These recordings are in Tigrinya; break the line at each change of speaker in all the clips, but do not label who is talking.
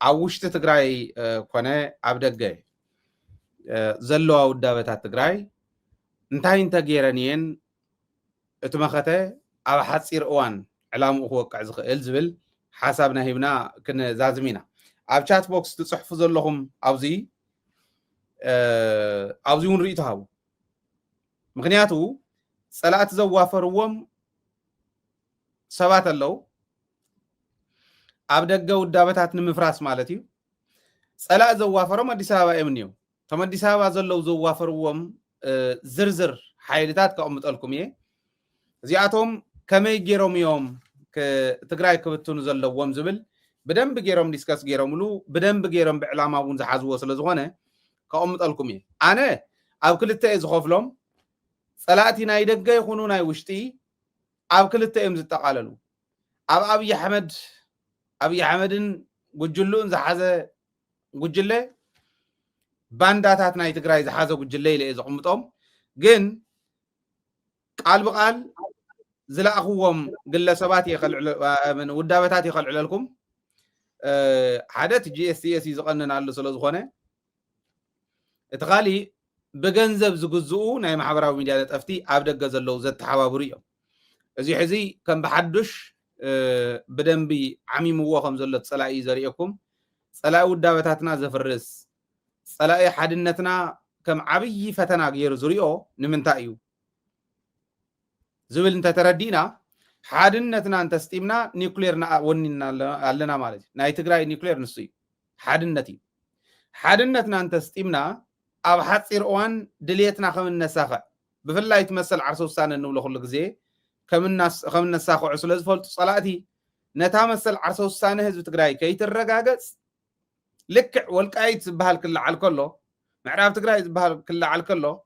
عوشت تجراي كونه عبدجة زلوا ودابتات تجراي انتهي انت جيرانيين اتمخته على حصير اوان علام هو قعز الزبل حسابنا هبنا كنا زازمينا اب شات بوكس تصحفوا زلهم ابزي ابزيون ريتهاو مغنياتو صلاه زوافروم سبات اللو ابدغ ودابታት ንምፍራስ ማለት እዩ صلاه زوافሮም አዲስ አበባ የምንየው ተም አዲስ አበባ ዘለው ዘዋፈርዎም ዝርዝር ሓይልታት ከቀምጠልኩም እየ እዚአቶም ከመይ ጌሮም እዮም ከትግራይ ክብትኑ ዘለዎም ዝብል በደንብ ጌሮም ዲስከስ ጌሮምሉ በደንብ ጌሮም በዕላማውን ዝሓዝዎ ስለዝኾነ ከቀምጠልኩም እየ አነ ኣብ ክልተ ዝኸፍሎም صلاتي ናይ ደገ ይኹኑ ናይ ውሽጢ ኣብ ክልተ እዮም ዝጠቃለሉ ኣብ አብይ አሕመድን ጉጅሉን ዝሓዘ ጉጅለ ባንዳታት ናይ ትግራይ ዝሓዘ ጉጅለ ኢለ ዝቕምጦም ግን ቃል በቃል ዝላእኽዎም ግለሰባት ይኸልዕሉ ውዳበታት ይኸልዕለልኩም ሓደት ጂኤስቲኤስ ዝቐንናሉ ስለዝኾነ እቲ ኻሊ በገንዘብ ዝግዝኡ ናይ ማሕበራዊ ሚድያ ነጠፍቲ ኣብ ደገ ዘለው ዘተሓባብሩ እዮም እዚ ሕዚ ከም በሓዱሽ بدنب عميم وخم زلت صلاي زريكم صلاي ودابتاتنا زفرس صلاي حدنتنا كم عبي فتنا غير زريو نمنتايو زبل انت تردينا حدنتنا انت استيمنا نيوكليرنا وننا لنا مالك ناي تግራይ نيوكلير نسي حدنتنا انت استيمنا اب حصير اوان دليتنا خم النساخه بفلا يتمثل عرس وسان انو كل غزي كم الناس ساخو عسل زفلت صلاتي نتا مثل عرس وسان حزب تግራይ كيترغاغص لك والقايت بحال كل على كله معراب تግራይ بحال كل على كله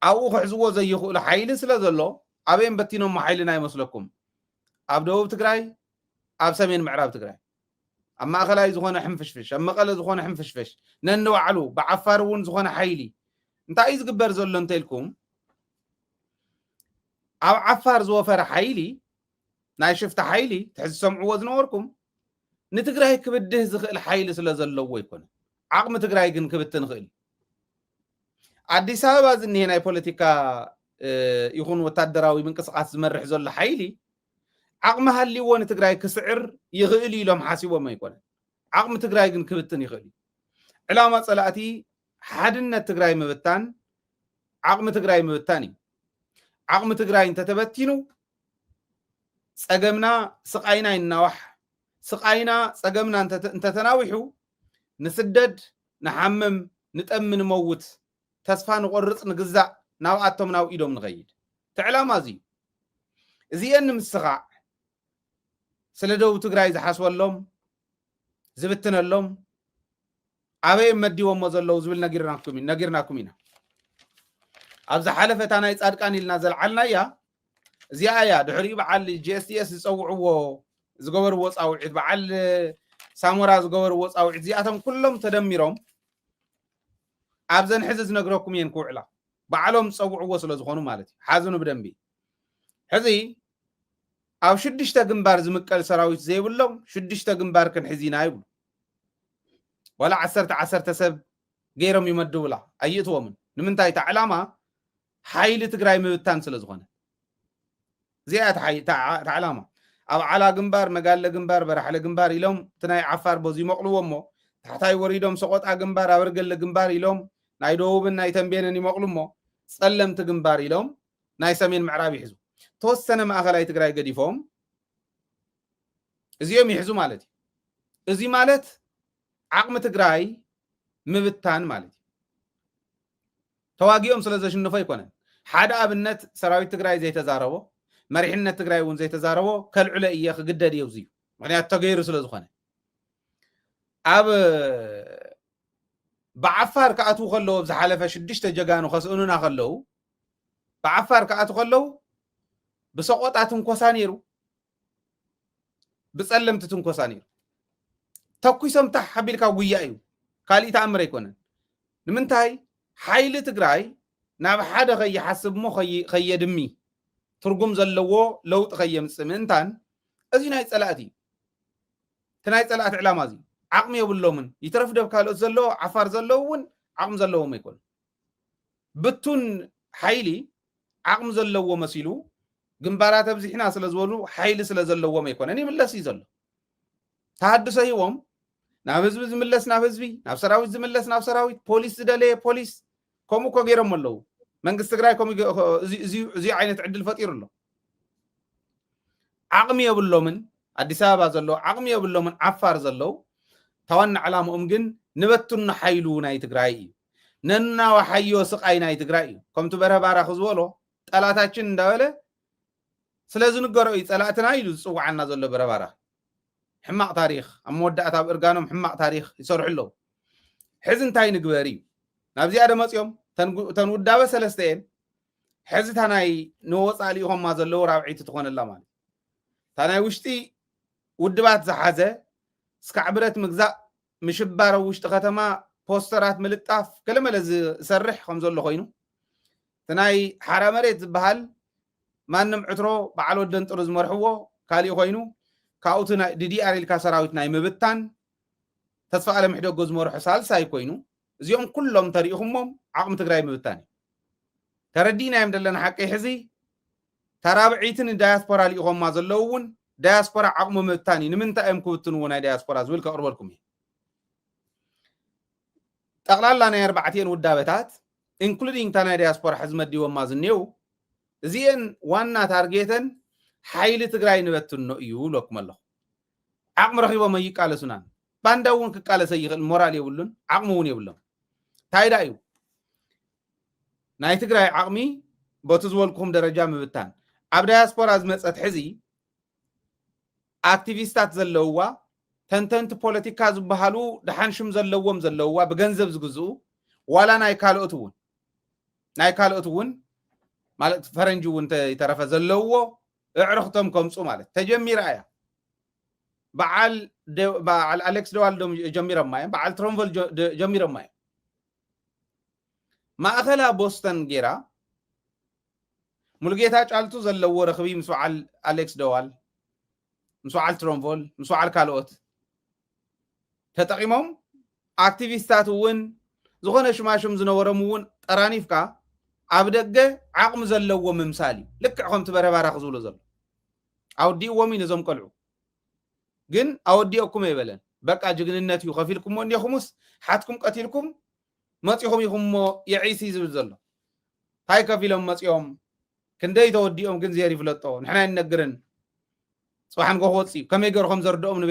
او خزو زي يخول حيل سلازلو ابين بتينو حيلنا يمسلكم اب دوب تግራይ اب سمين معراب تግራይ اما خلاي زخونه حنفشفش اما قله زخونه حنفشفش ننو علو بعفار ون زخونه حيلي انت ايز قبر زلو انتلكم او عفار زوفر حيلي ناي شفت حيلي تحس سمعوا وزنوركم نتግራይ كبده زخل حيل سلازلو يكون عقم تግራይ ግን كبتن خيل አዲስ አበባ ዝንሄ ናይ ፖለቲካ ይኹን ወታደራዊ ምንቅስቃስ ዝመርሕ ዘሎ ሓይሊ عقم هاللي تግራይ ክስዕር ይኽእል ኢሎም ሓሲቦም ኣይኮነ عقم تግራይ ግን ክብትን ይኽእል ዕላማ ጸላእቲ ሓድነት ትግራይ ምብታን عقم تግራይ ምብታን እዩ عقم تግራይ እንተተበቲኑ ጸገምና ስቃይና ይናዋሕ ስቃይና ጸገምና እንተተናዊሑ ንስደድ ንሓመም ንጠምን ሞውት ተስፋ ንቆርጽ ንግዛእ ናብኣቶም ናው ኢዶም ንኸይድ ተዕላማ እዚአን ምስኻዕ ስለ ደቡብ ትግራይ ዝሓስወሎም ዝብትነሎም ኣበይ መዲዎም ዘለው ዝብል ነጊርናኩም ኢና ኣብ ዝሓለፈታ ናይ ጻድቃን ኢልና ዘልዓልናያ እዚኣ ያ ድሕሪ በዓል ጂኤስቲኤስ ዝፀውዕዎ ዝገበርዎ ጻውዒት በዓል ሳሞራ ዝገበርዎ ጻውዒት እዚኣቶም ኩሎም ተደሚሮም ኣብዘን ሕዚ ዝነግረኩም እየን ክውዕላ በዓሎም ዝፀውዕዎ ስለ ዝኾኑ ማለት እዩ ሓዝኑ ብደንቢ ሕዚ ኣብ ሽድሽተ ግንባር ዝምቀል ሰራዊት ዘይብሎም ሽድሽተ ግንባር ክንሕዚና ይብሉ ወላ 10 ሰብ ገይሮም ይመድቡላ ኣይእትዎምን ንምንታይ ተዕላማ ሓይሊ ትግራይ ምብታን ስለ ዝኾነ እዚኣ ተዕላማ ኣብ ዓላ ግንባር መጋለ ግንባር በራሕለ ግንባር ኢሎም ትናይ ዓፋር ቦዝ ይመቕልዎ እሞ ታሕታይ ወሪዶም ሰቆጣ ግንባር ኣበርገለ ግንባር ኢሎም ናይ ደቡብን ናይ ተንቤንን ይመቕሉ እሞ ጸለምቲ ግንባር ኢሎም ናይ ሰሜን ምዕራብ ይሕዙ ተወሰነ ማእኸላይ ትግራይ ገዲፎም እዚኦም ይሕዙ ማለት እዩ እዚ ማለት ዓቅሚ ትግራይ ምብታን ማለት እዩ ተዋጊኦም ስለዘሽንፈ ይኮነን ሓደ ኣብነት ሰራዊት ትግራይ ዘይተዛረቦ መሪሕነት ትግራይ እውን ዘይተዛረቦ ከልዕለ እየ ክግደድ እዩ እዚዩ ምክንያቱ ተገይሩ ስለ ዝኾነ ኣብ بعفار كأتو خلو بزحلفة شدشت جاغانو خسئنونا خلو بعفار كأتو خلو بسقوطاتن كوسانيرو بسلمتتن كوسانيرو تكويسم تاع حبيلكا غويايو كالي تامر يكونن نمنتاي حيل تግራይ ናብ ሓደ خيحسب مو خيدمي ترجم زلوو لوط خيمص منتان እዚ ናይ ጸላእቲ ትናይ ጸላእት ዕላማ እዚ عقم يبلومن يترف دب كالوت زلو عفار زلوون عقم زلو ما يكون بتون حيلي عقم زلو مسيلو جنبارات بزحنا سلازولو حيل سلازلو ما يكون أنا ملص يزلو تحدث يوم نافذ ملص نافذبي ناف سراويت ملص ناف سراويت بوليس دالي بوليس كومو كغيرم ملو منغست تግራይ كومو زي عينت عدل فطير له عقم يبلومن አዲስ አበባ ዘሎ عقم يبلومن عفار ዘሎ ተዋን ዓላማኦም ግን ንበቱን ሓይሉ ናይ ትግራይ ነና ወሓዮ ስቃይ ናይ ትግራይ ከምቱ በረባራ ክዝበሎ ጠላታችን እንዳበለ ስለዚ ንገረው ይጸላእትና ኢሉ ዝጽዋዓና ዘሎ በረባራ ሕማቅ ታሪክ አመወዳእታ ብርጋኖም ሕማቅ ታሪክ ይሰርሕሎ ሕዚ እንታይ ንግበሪ ናብዚ አደመጽዮም ተንውዳበ ሰለስተን ሕዚ ታናይ ንወጻሊ ሆማ ዘሎ ራብዒት ትኾነላ ማለት ታናይ ውሽጢ ውድባት ዝሓዘ ስካዕብረት ምግዛእ ምሽባረ ውሽጢ ከተማ ፖስተራት ምልጣፍ ከለመለ ዝሰርሕ ከም ዘሎ ኮይኑ ተናይ ሓራ መሬት ዝበሃል ማንም ዕትሮ በዓል ወደን ጥሩ ዝመርሕዎ ካሊእ ኮይኑ ካውቱ ናይ ዲዲአር ኢልካ ሰራዊት ናይ ምብታን ተስፋ ዓለም ሕደጎ ዝመርሑ ሳልሳይ ኮይኑ እዚኦም ኩሎም ተሪኢኹሞም ዓቕሚ ትግራይ ምብታን ተረዲና እዮም ዘለና ሓቂ ሕዚ ተራብዒትን ዳያስፖራ ሊኢኹማ ዘለዉ እውን ዳያስፖራ ዓቕሚ ምብታን ንምንታይ እዮም ክብትንዎ ናይ ዳያስፖራ ዝብል ከቕርበልኩም ጠቕላላ ናይ 4 ውዳበታት ኢንክሉዲንግ ታናይ ዳያስፖራ ሕዚ መዲቦማ ዝኔው እዚአን ዋና ታርጌተን ሓይሊ ትግራይ ንበትኖ እዩ ለኩም ኣለኹ ዓቕሚ ረኺቦም ይቃለሱናን ባንዳ እውን ክቃለሰ ይኽእል ሞራል የብሉን ዓቕሚ እውን የብሎም ታይዳ እዩ ናይ ትግራይ ዓቕሚ በቱ ዝበልኩም ደረጃ ምብታን ኣብ ዳያስፖራ ዝመፀት ሕዚ አክቲቪስታት ዘለውዋ ተንተንቲ ፖለቲካ ዝበሃሉ ድሓንሽም ዘለዎም ዘለውዋ ብገንዘብ ዝግዝኡ ዋላ ናይ ካልኦት እውን ማለት ፈረንጂ እውን ይተረፈ ዘለውዎ እዕርኽቶም ከምፁ ማለት ተጀሚራ እያ በዓል አሌክስ ደዋል ጀሚረማ እዮም በዓል ትሮምቮል ጀሚረማ እዮም ማእኸላ ቦስተን ጌራ ሙሉጌታ ጫልቱ ዘለዎ ረኽቢ ምስ በዓል አሌክስ ደዋል ምስ በዓል ትሮምቮል ምስ በዓል ካልኦት ተጠቂሞም አክቲቪስታት እውን ዝኾነ ሽማሽም ዝነበሮም እውን ጠራኒፍካ ኣብ ደገ ዓቕሚ ዘለዎ ምምሳል እዩ ልክዕ ከምቲ በረባራ ክዝብሎ ዘሎ ኣውዲእዎም እዩ ነዞም ቆልዑ ግን ኣወዲኦኩም ኣይበለን በቃ ጅግንነት እዩ ከፊልኩም እኒኹምስ ሓትኩም ቀቲልኩም መፂኹም ኢኹም ሞ የዒሲ ዝብል ዘሎ እንታይ ከፊሎም መፂኦም ክንደይ ተወዲኦም ግን ዜር ይፍለጦ ንሕና ይነግርን ጽባሕን ጎወፂ ከመይ ገርኩም ዘርድኦም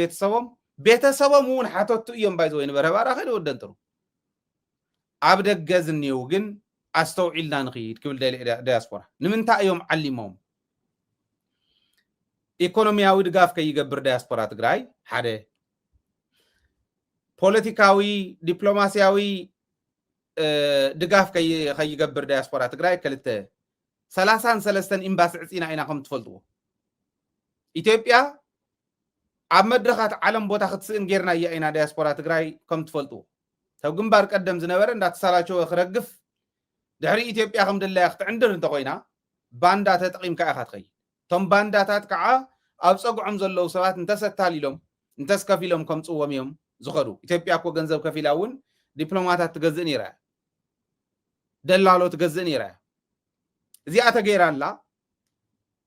ቤተሰቦም እውን ሓተቱ እዮም ባይዘ ወይ በረባራ ኸይደ ወደንጥሩ ኣብ ደገ ዝኔው ግን ኣስተውዒልና ንኽይድ ክብል ዳያስፖራ ንምንታይ እዮም ዓሊሞም ኢኮኖሚያዊ ድጋፍ ከይገብር ዳያስፖራ ትግራይ ሓደ ፖለቲካዊ ዲፕሎማሲያዊ ድጋፍ ከይገብር ዳያስፖራ ትግራይ ክልተ 33 ኤምባሲ ዕፂና ኢና ከም ትፈልጥዎ ኢትዮጵያ ኣብ መድረኻት ዓለም ቦታ ክትስእን ጌርና እያ ኢና ዳያስፖራ ትግራይ ከም ትፈልጥዎ ተብ ግንባር ቀደም ዝነበረ እንዳተሳላቸው ክረግፍ ድሕሪ ኢትዮጵያ ከም ደለያ ክትዕንድር እንተኮይና ባንዳ ተጠቂምካ ኢኻ ትኸይድ ቶም ባንዳታት ከዓ ኣብ ፀጉዖም ዘለዉ ሰባት እንተሰታሊሎም እንተስከፊሎም ከምፅዎም እዮም ዝኸዱ ኢትዮጵያ እኮ ገንዘብ ከፊላ እውን ዲፕሎማታት ትገዝእ ነይራ ደላሎ ትገዝእ ነይራ እዚኣ ተገይራ ኣላ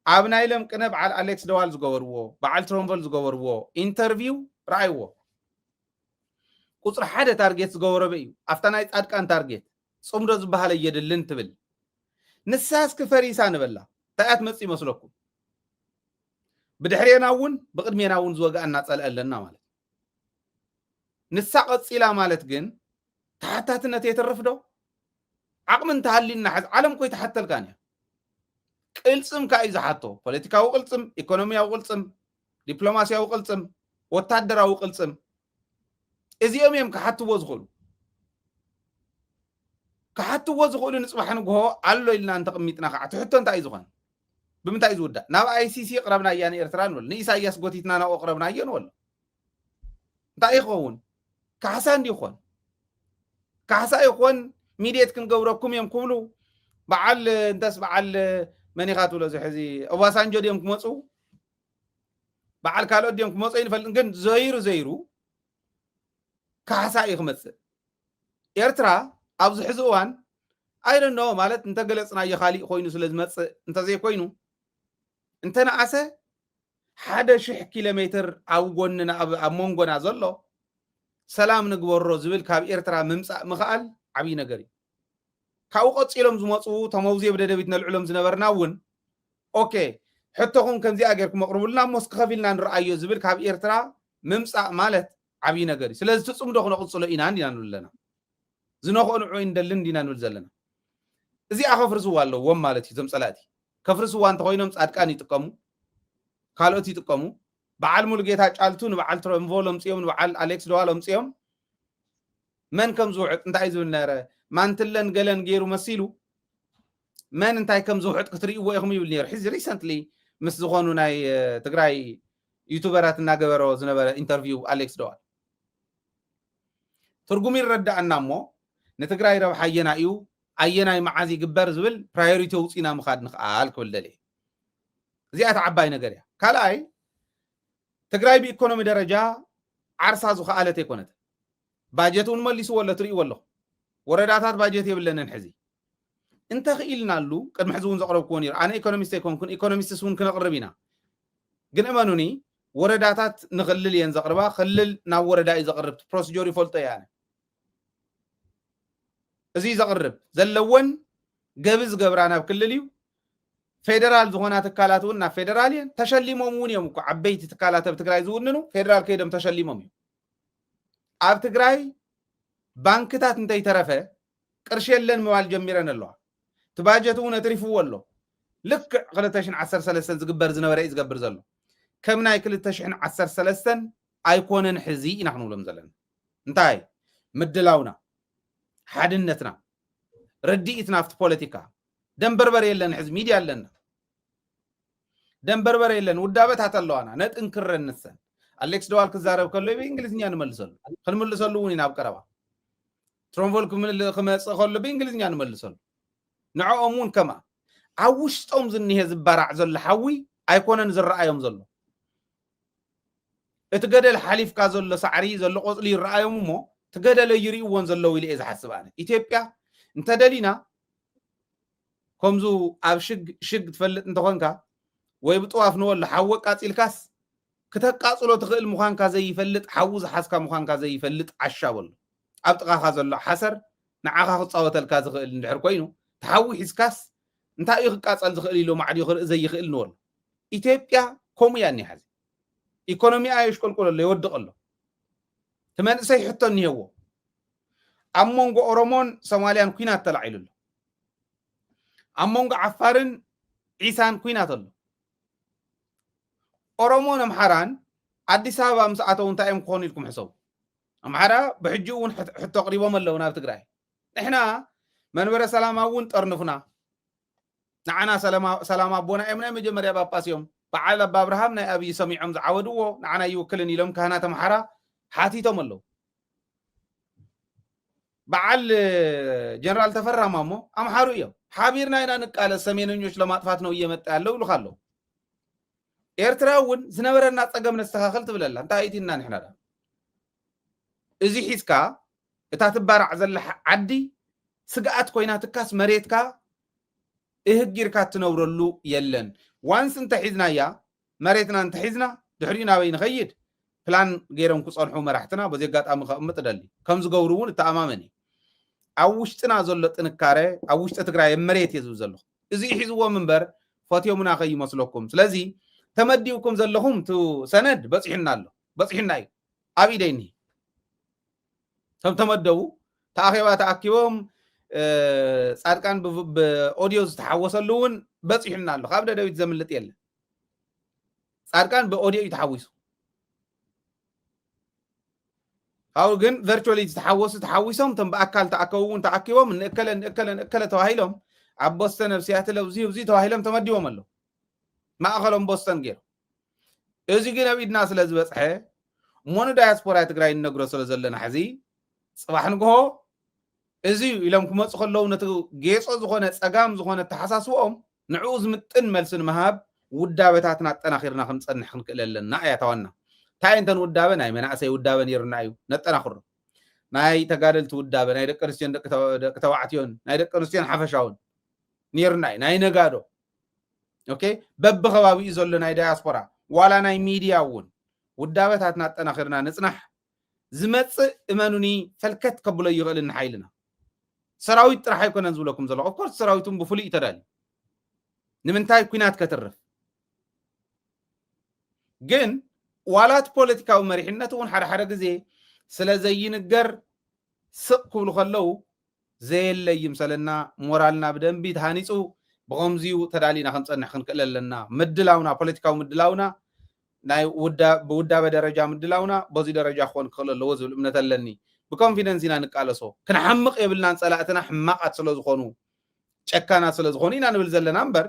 ኣብ ናይ ለምቅነ በዓል አሌክስ ደዋል ዝገበርዎ በዓል ትሮምቮል ዝገበርዎ ኢንተርቪው ረኣይዎ ቁፅሪ ሓደ ታርጌት ዝገበረበ እዩ ኣብታ ናይ ጻድቃን ታርጌት ጽምዶ ዝበሃለ የድልን ትብል ንሳስ ክፈሪሳ ንበላ ታያት መጽ ይመስለኩም ብድሕሪና እውን ብቅድሜና እውን ዝወጋእና ጸልአለና ማለት ንሳ ቀፂላ ማለት ግን ተሓታትነት የተረፍዶ ዓቕምን ተሃሊልና ሓዝ ዓለም ኮይ ተሓተልካን እያ ቅልጽም ካይ ዝሓቶ ፖለቲካዊ ቅልጽም ኢኮኖሚያዊ ቅልጽም ዲፕሎማሲያዊ ቅልጽም ወታደራዊ ቅልጽም እዚኦም እዮም ክሓትዎ ዝኽእሉ ንጽባሕን ግሆ ኣሎ ኢልና እንተቕሚጥና ከዓ ትሕቶ እንታይ እዩ ዝኾን ብምንታይ ዝውዳእ ናብ አይሲሲ ቅረብና እያ ንኤርትራ ንበል ንኢሳያስ ጎቲትና ናብኡ ቅረብና እየ ንበሎ እንታይ ይኸውን ካሕሳ እንዲኾን ካሕሳ ይኾን ሚድየት ክንገብረኩም እዮም ክብሉ በዓል እንተስ በዓል መኒኻ ትብሎ ዝሕዚ ኦባሳንጆ ድዮም ክመፁ በዓል ካልኦት ድዮም ክመፁ ይንፈልጥ ግን ዘይሩ ካሳ ይኽመጽ ኤርትራ ኣብዚ ሕዚ እዋን I don't know ማለት እንተ ገለጽና የኻሊእ ኮይኑ ስለ ዝመጽእ እንተ ዘይኮይኑ እንተ ነኣሰ 1,000 ኪሎ ሜትር ኣብ ጎንና ኣብ መንጎና ዘሎ ሰላም ንግበሮ ዝብል ካብ ኤርትራ ምምጻእ ምኽኣል ዓብይ ነገር እዩ ካብኡ ቀፂሎም ዝመፁ ተመውዝየ ብደደቢት ነልዕሎም ዝነበርና እውን ኦኬ ሕቶኹም ከምዚኣ ጌርኩም ኣቕርቡልና እሞስ ከፊልና ንረኣዮ ዝብል ካብ ኤርትራ ምምጻእ ማለት ዓብይ ነገር እዩ ስለዚ ትጽምዶ ክነቕጽሎ ኢና እንዲና ንብል ኣለና ዝነኽኦ ንዑ እንደልን እንዲና ንብል ዘለና እዚ ኣኸፍርስዋ ኣለዎም ማለት እዩ እዞም ጸላእቲ ከፍርስዋ እንተኮይኖም ጻድቃን ይጥቀሙ ካልኦት ይጥቀሙ በዓል ሙሉጌታ ጫልቱ ንበዓል ትሮምቮል ኣምፅኦም ንበዓል ኣሌክስ ደዋል ኣምፅኦም መን ከም ዝውዕጥ እንታይ ዝብል ነረ ማንትለን ገለን ገይሩ መሲሉ መን እንታይ ከም ዝውዕጥ ክትርእይዎ ኢኹም ይብል ነይሩ ሕዚ ሪሰንትሊ ምስ ዝኾኑ ናይ ትግራይ ዩቱበራት እናገበሮ ዝነበረ ኢንተርቪው ኣሌክስ ደዋል ትርጉም ይረዳእና እሞ ንትግራይ ረብሓ ኣየና እዩ ኣየናይ መዓዝ ይግበር ዝብል ፕራዮሪቲ ውፂና ምኻድ ንኽኣል ክብል ደልየ እዚኣ ተዓባይ ነገር እያ ካልኣይ ትግራይ ብኢኮኖሚ ደረጃ ዓርሳ ዝኸኣለት ኣይኮነት ባጀት እውን መሊስዎ ኣሎ ትርእይዎ ኣለኹም ወረዳታት ባጀት የብለንን ሕዚ እንተ ክኢልናሉ ቅድሚ ሕዚ እውን ዘቕረብክዎ ነይሩ ኣነ ኢኮኖሚስት ኣይኮንኩን ኢኮኖሚስትስ እውን ክነቕርብ ኢና ግን እመኑኒ ወረዳታት ንኽልል እየን ዘቕርባ ክልል ናብ ወረዳ እዩ ዘቕርብ ፕሮሲጀር ይፈልጦ እያ ኣነ እዚ ዘቕርብ ዘለወን ገቢ ዝገብራ ናብ ክልል እዩ ፌደራል ዝኾና ትካላት እውን ናብ ፌደራል እየን ተሸሊሞም እውን እዮም እኮ ዓበይቲ ትካላት ኣብ ትግራይ ዝውንኑ ፌደራል ከይዶም ተሸሊሞም እዮም ኣብ ትግራይ ባንክታት እንተይተረፈ ቅርሺ የለን ምባል ጀሚረን ኣለዋ እቲ ባጀት እውን ኣትሪፍዎ ኣሎ ልክዕ 2013 ዝግበር ዝነበረ እዩ ዝገብር ዘሎ ከም ናይ 2013 ኣይኮነን ሕዚ ኢና ክንብሎም ዘለና እንታይ ምድላውና ሓድነትና ርዲኢትና ኣብቲ ፖለቲካ ደንበርበር የለን ሕዚ ሚድያ ኣለና ደንበርበር የለን ውዳበታት ኣለዋና ነጥንክረ ንሰን ኣሌክስ ደዋል ክዛረብ ከሎ ብእንግሊዝኛ ንመልሰሉ ክንምልሰሉ እውን ኢና ኣብ ቀረባ ትሮምቮል ክመፅእ ከሎ ብእንግሊዝኛ ንመልሰሉ ንዕኦም እውን ከማ ኣብ ውሽጦም ዝኒሄ ዝባራዕ ዘሎ ሓዊ ኣይኮነን ዝረኣዮም ዘሎ እቲ ገደል ሓሊፍካ ዘሎ ሳዕሪ ዘሎ ቆፅሊ ይረኣዮም እሞ እቲ ገደለ ይርእይዎን ዘለዉ ኢለ እየ ዝሓስብ ኣነ ኢትዮጵያ እንተደሊና ከምዙ ኣብ ሽግ ትፈልጥ እንተኾንካ ወይ ብጥዋፍ ንወሎ ሓዊ ቃፂልካስ ክተቃፅሎ ትኽእል ምዃንካ ዘይፈልጥ ሓዊ ዝሓዝካ ምዃንካ ዘይፈልጥ ዓሻብ ኣሎ ኣብ ጥቓኻ ዘሎ ሓሰር ንዓኻ ክፃወተልካ ዝኽእል እንድሕር ኮይኑ ተሓዊ ሒዝካስ እንታይ እዩ ክቃፀል ዝኽእል ኢሎ ማዕድዩ ክርኢ ዘይኽእል ንወሎ ኢትዮጵያ ከምኡ እያ እኒሓ ኢኮኖሚኣ የሽቆልቆሎ ኣሎ ይወድቕ ኣሎ ትመንእሰይ ሕቶ እኒሄዎ ኣብ መንጎ ኦሮሞን ሶማልያን ኩናት ተላዒሉ ኣሎ ኣብ መንጎ ዓፋርን ዒሳን ኩናት ኣሎ ኦሮሞን ኣምሓራን ኣዲስ ኣበባ ምስ ኣተው እንታይ እዮም ክኾኑ ኢልኩም ሕሰቡ ኣምሓራ ብሕጂ እውን ሕቶ ኣቕሪቦም ኣለዉ ናብ ትግራይ ንሕና መንበረ ሰላማ እውን ጠርንፉና ንዓና ሰላም ኣቦና እዮም ናይ መጀመርያ ጳጳስ እዮም በዓል ኣባ ኣብርሃም ናይ ኣብይ ሰሚዖም ዝዓወድዎ ንዓና ይውክልን ኢሎም ካህናት ኣምሓራ ሓቲቶም ኣለዉ በዓል ጀነራል ተፈራማ እሞ ኣምሓሩ እዮም ሓቢርና ኢና ንቃለስ ሰሜነኞች ለማጥፋት ነው እየመጣ ያለው ይልካ ኣለዉ ኤርትራ እውን ዝነበረና ፀገም ነስተኻኽል ትብለላ እንታይ ኢትና ንሕና ዳ እዚ ሒዝካ እታ ትባራዕ ዘላ ዓዲ ስግኣት ኮይና ትካስ መሬትካ እህጊርካ ትነብረሉ የለን ዋንስ እንተ ሒዝናያ መሬትና እንተ ሒዝና ድሕሪኡ ናበይ ንኸይድ ፕላን ገይሮም ክፀንሑ መራሕትና በዚ ኣጋጣሚ ከቕምጥ ደሊ ከም ዝገብሩ እውን እተኣማመን ኣብ ውሽጥና ዘሎ ጥንካረ ኣብ ውሽጢ ትግራይ መሬት የዝብ ዘሎ እዚ ሒዝዎም እምበር ፈትዮምና ከይመስለኩም ስለዚ ተመዲውኩም ዘለኹም ቱ ሰነድ በፂሕና ኣሎ በፂሕና እዩ ኣብ ኢደይኒ ከም ተመደቡ ተኣኺባ ተኣኪቦም ጻድቃን ብኦዲዮ ዝተሓወሰሉ እውን በፂሕና ኣሎ ካብ ደደቢት ዘምልጥ የለን ጻድቃን ብኦዲዮ ተሓዊሱ أو جن virtually تحوسهم تم بأكل تأكلون تأكلهم نأكل تواهيلهم عبوستن بسياتل وزي تواهيلهم تمديهم له ما أخلهم بوستن غير إذا جينا بيد ناس لازم صحيح مونو دايسبورا تقرأي النجرة سلزلنا حزي صباح نقول إذا يلهم كم تخلوا نتو جيس زخونة أجام زخونة تحسسوهم نعوز متن ملسن مهاب ودابتاتنا تناخيرنا خمس نحن كل الناعية توانا تاين تنود دابن أي من أسي ود دابن يرنايو نتناخر ناي تقارل تودابة ناي دكرستيان دكتوعتيون ناي دكرستيان حفشاون نيرناي ناي نقادو اوكي ببخوابي يزولو ناي دياسبورا ولا ناي ميديا ون ودابة هاتنا تناخرنا نصنح زمت امانوني فلكت قبل يغلن حيلنا سراويت راح يكون ننزل لكم زلو اوف كورس سراويتم بفلي تدال نمنتاي كوينات كترف جن والات بوليتيكا ومريحنته ون حدا غزي سلا زي نجر سق كبلو خلو زي اللي يمسلنا مورالنا بدنبي تهانيصو بغمزيو تدالينا خنصنح خنكللنا مدلاونا بوليتيكا ومدلاونا ناي بودا بدرجه مدلاونا بزي درجه خون خلل وزو الامنتلني بكونفيدنس ينا نقالسو كنحمق يبلنا صلاتنا حماقات سلازخونو ጨካና ስለዝኾኑ ኢና ንብል ዘለና እምበር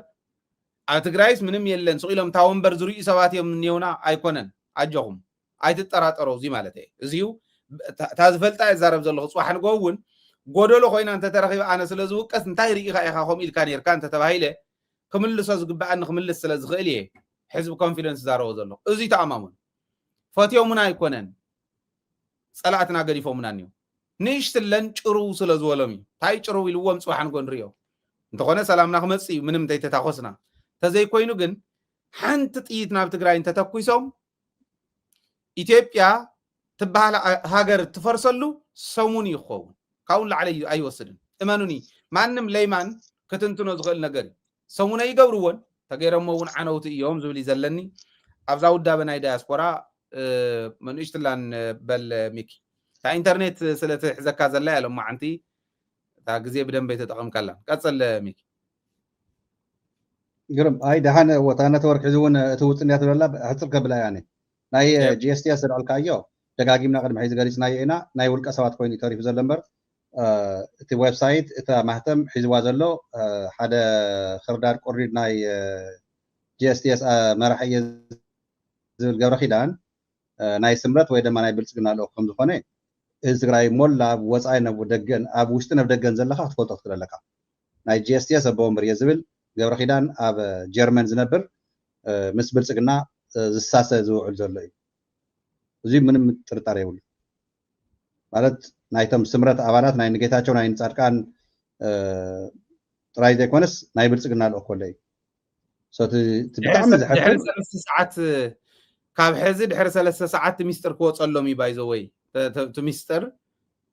ኣብ ትግራይስ ምንም የለን ስቂሎም ታ ወንበር ዝርኡ ሰባት እዮም ንየውና ኣይኮነን ኣጀኹም ኣይትጠራጠሩ እዚ ማለት እዩ እዚዩ ታ ዝፈልጣ ይዛረብ ዘለኹ ጽዋሕ ንጎውን ጎደሎ ኮይና እንተ ተረኺበ ኣነ ስለዝውቀስ እንታይ ርኢኻ ኢኻ ኸም ኢልካ ነርካ እንተ ተባሂለ ክምልሶ ዝግባአኒ ክምልስ ስለዝኽእል እየ ሕዝቢ ኮንፊደንስ ዛረቦ ዘሎ እዚ ተኣማሙን ፈትዮሙና ኣይኮነን ጸላእትና ገዲፎሙና ንዩ ንሽትለን ጭሩ ስለዝወሎም ታይ ጭሩ ኢልዎም ጽዋሕ ንጎንሪዮ እንተኾነ ሰላምና ክመጽ ምንም ተይተታኾስና ተዘይ ኮይኑ ግን ሓንቲ ጥይት ናብ ትግራይ እንተተኩይሶም ኢትዮጵያ ትበሃል ሃገር ትፈርሰሉ ሰሙን ይኸውን ካውን ላዕለ ኣይወስድን እመኑኒ ማንም ለይማን ክትንትኖ ዝኽእል ነገር ሰሙነ ይገብርዎን ተገይረሞ እውን ዓነውቲ እዮም ዝብል ዘለኒ ኣብዛ ውዳበ ናይ ዳያስፖራ መንእሽትላን በል ሚኪ ታ ኢንተርኔት ስለትሕዘካ ዘላ ያሎም ማዓንቲ ታ ግዜ ብደንብ ተጠቀምካላ ቀጽል ሚኪ
ግርም አይ ደሃነ ወታ ነትወርክ ሕዝውን እትውፅንያ ትብለላ ሕፅር ከብላ ያኔ ናይ ጂኤስቲኤስ ዝልዕልካዮ ደጋጊምና ቅድሚ ሒዚ ገሊፅናዮ ኢና ናይ ውልቀ ሰባት ኮይኑ ተሪፉ ዘሎ እምበር እቲ ዌብሳይት እታ ማህተም ሒዝዋ ዘሎ ሓደ ክርዳድ ቁሪድ ናይ ጂኤስቲኤስ መራሒ እየ ዝብል ገብረ ኪዳን ናይ ስምረት ወይ ድማ ናይ ብልፅግና ልኦ ከም ዝኾነ እዚ ትግራይ ሞላ ወፃኢ ነብ ደገን ኣብ ውሽጢ ነብ ደገን ዘለካ ክትፈልጦ ትኽእል ኣለካ ናይ ጂኤስቲኤስ ኣቦወንበር እየ ዝብል ገብረ ኪዳን ኣብ ጀርመን ዝነብር ምስ ብልፅግና ዝሳሰ ዝውዕል ዘሎ እዩ እዚ ምንም ጥርጣሬ የብሉ ማለት ናይቶም ስምረት ኣባላት ናይ ንጌታቸው ናይ ንጻድቃን ጥራይ ዘይኮነስ ናይ ብልፅግና ልኦ ኮለ እዩ ሶቲ ብጣዕሚ
ዝሕር 3 ሰዓት ካብ ሕዚ ድሕሪ 3 ሰዓት ሚስጥር ክወፀሎም ይባይዞ ወይ ሚስጥር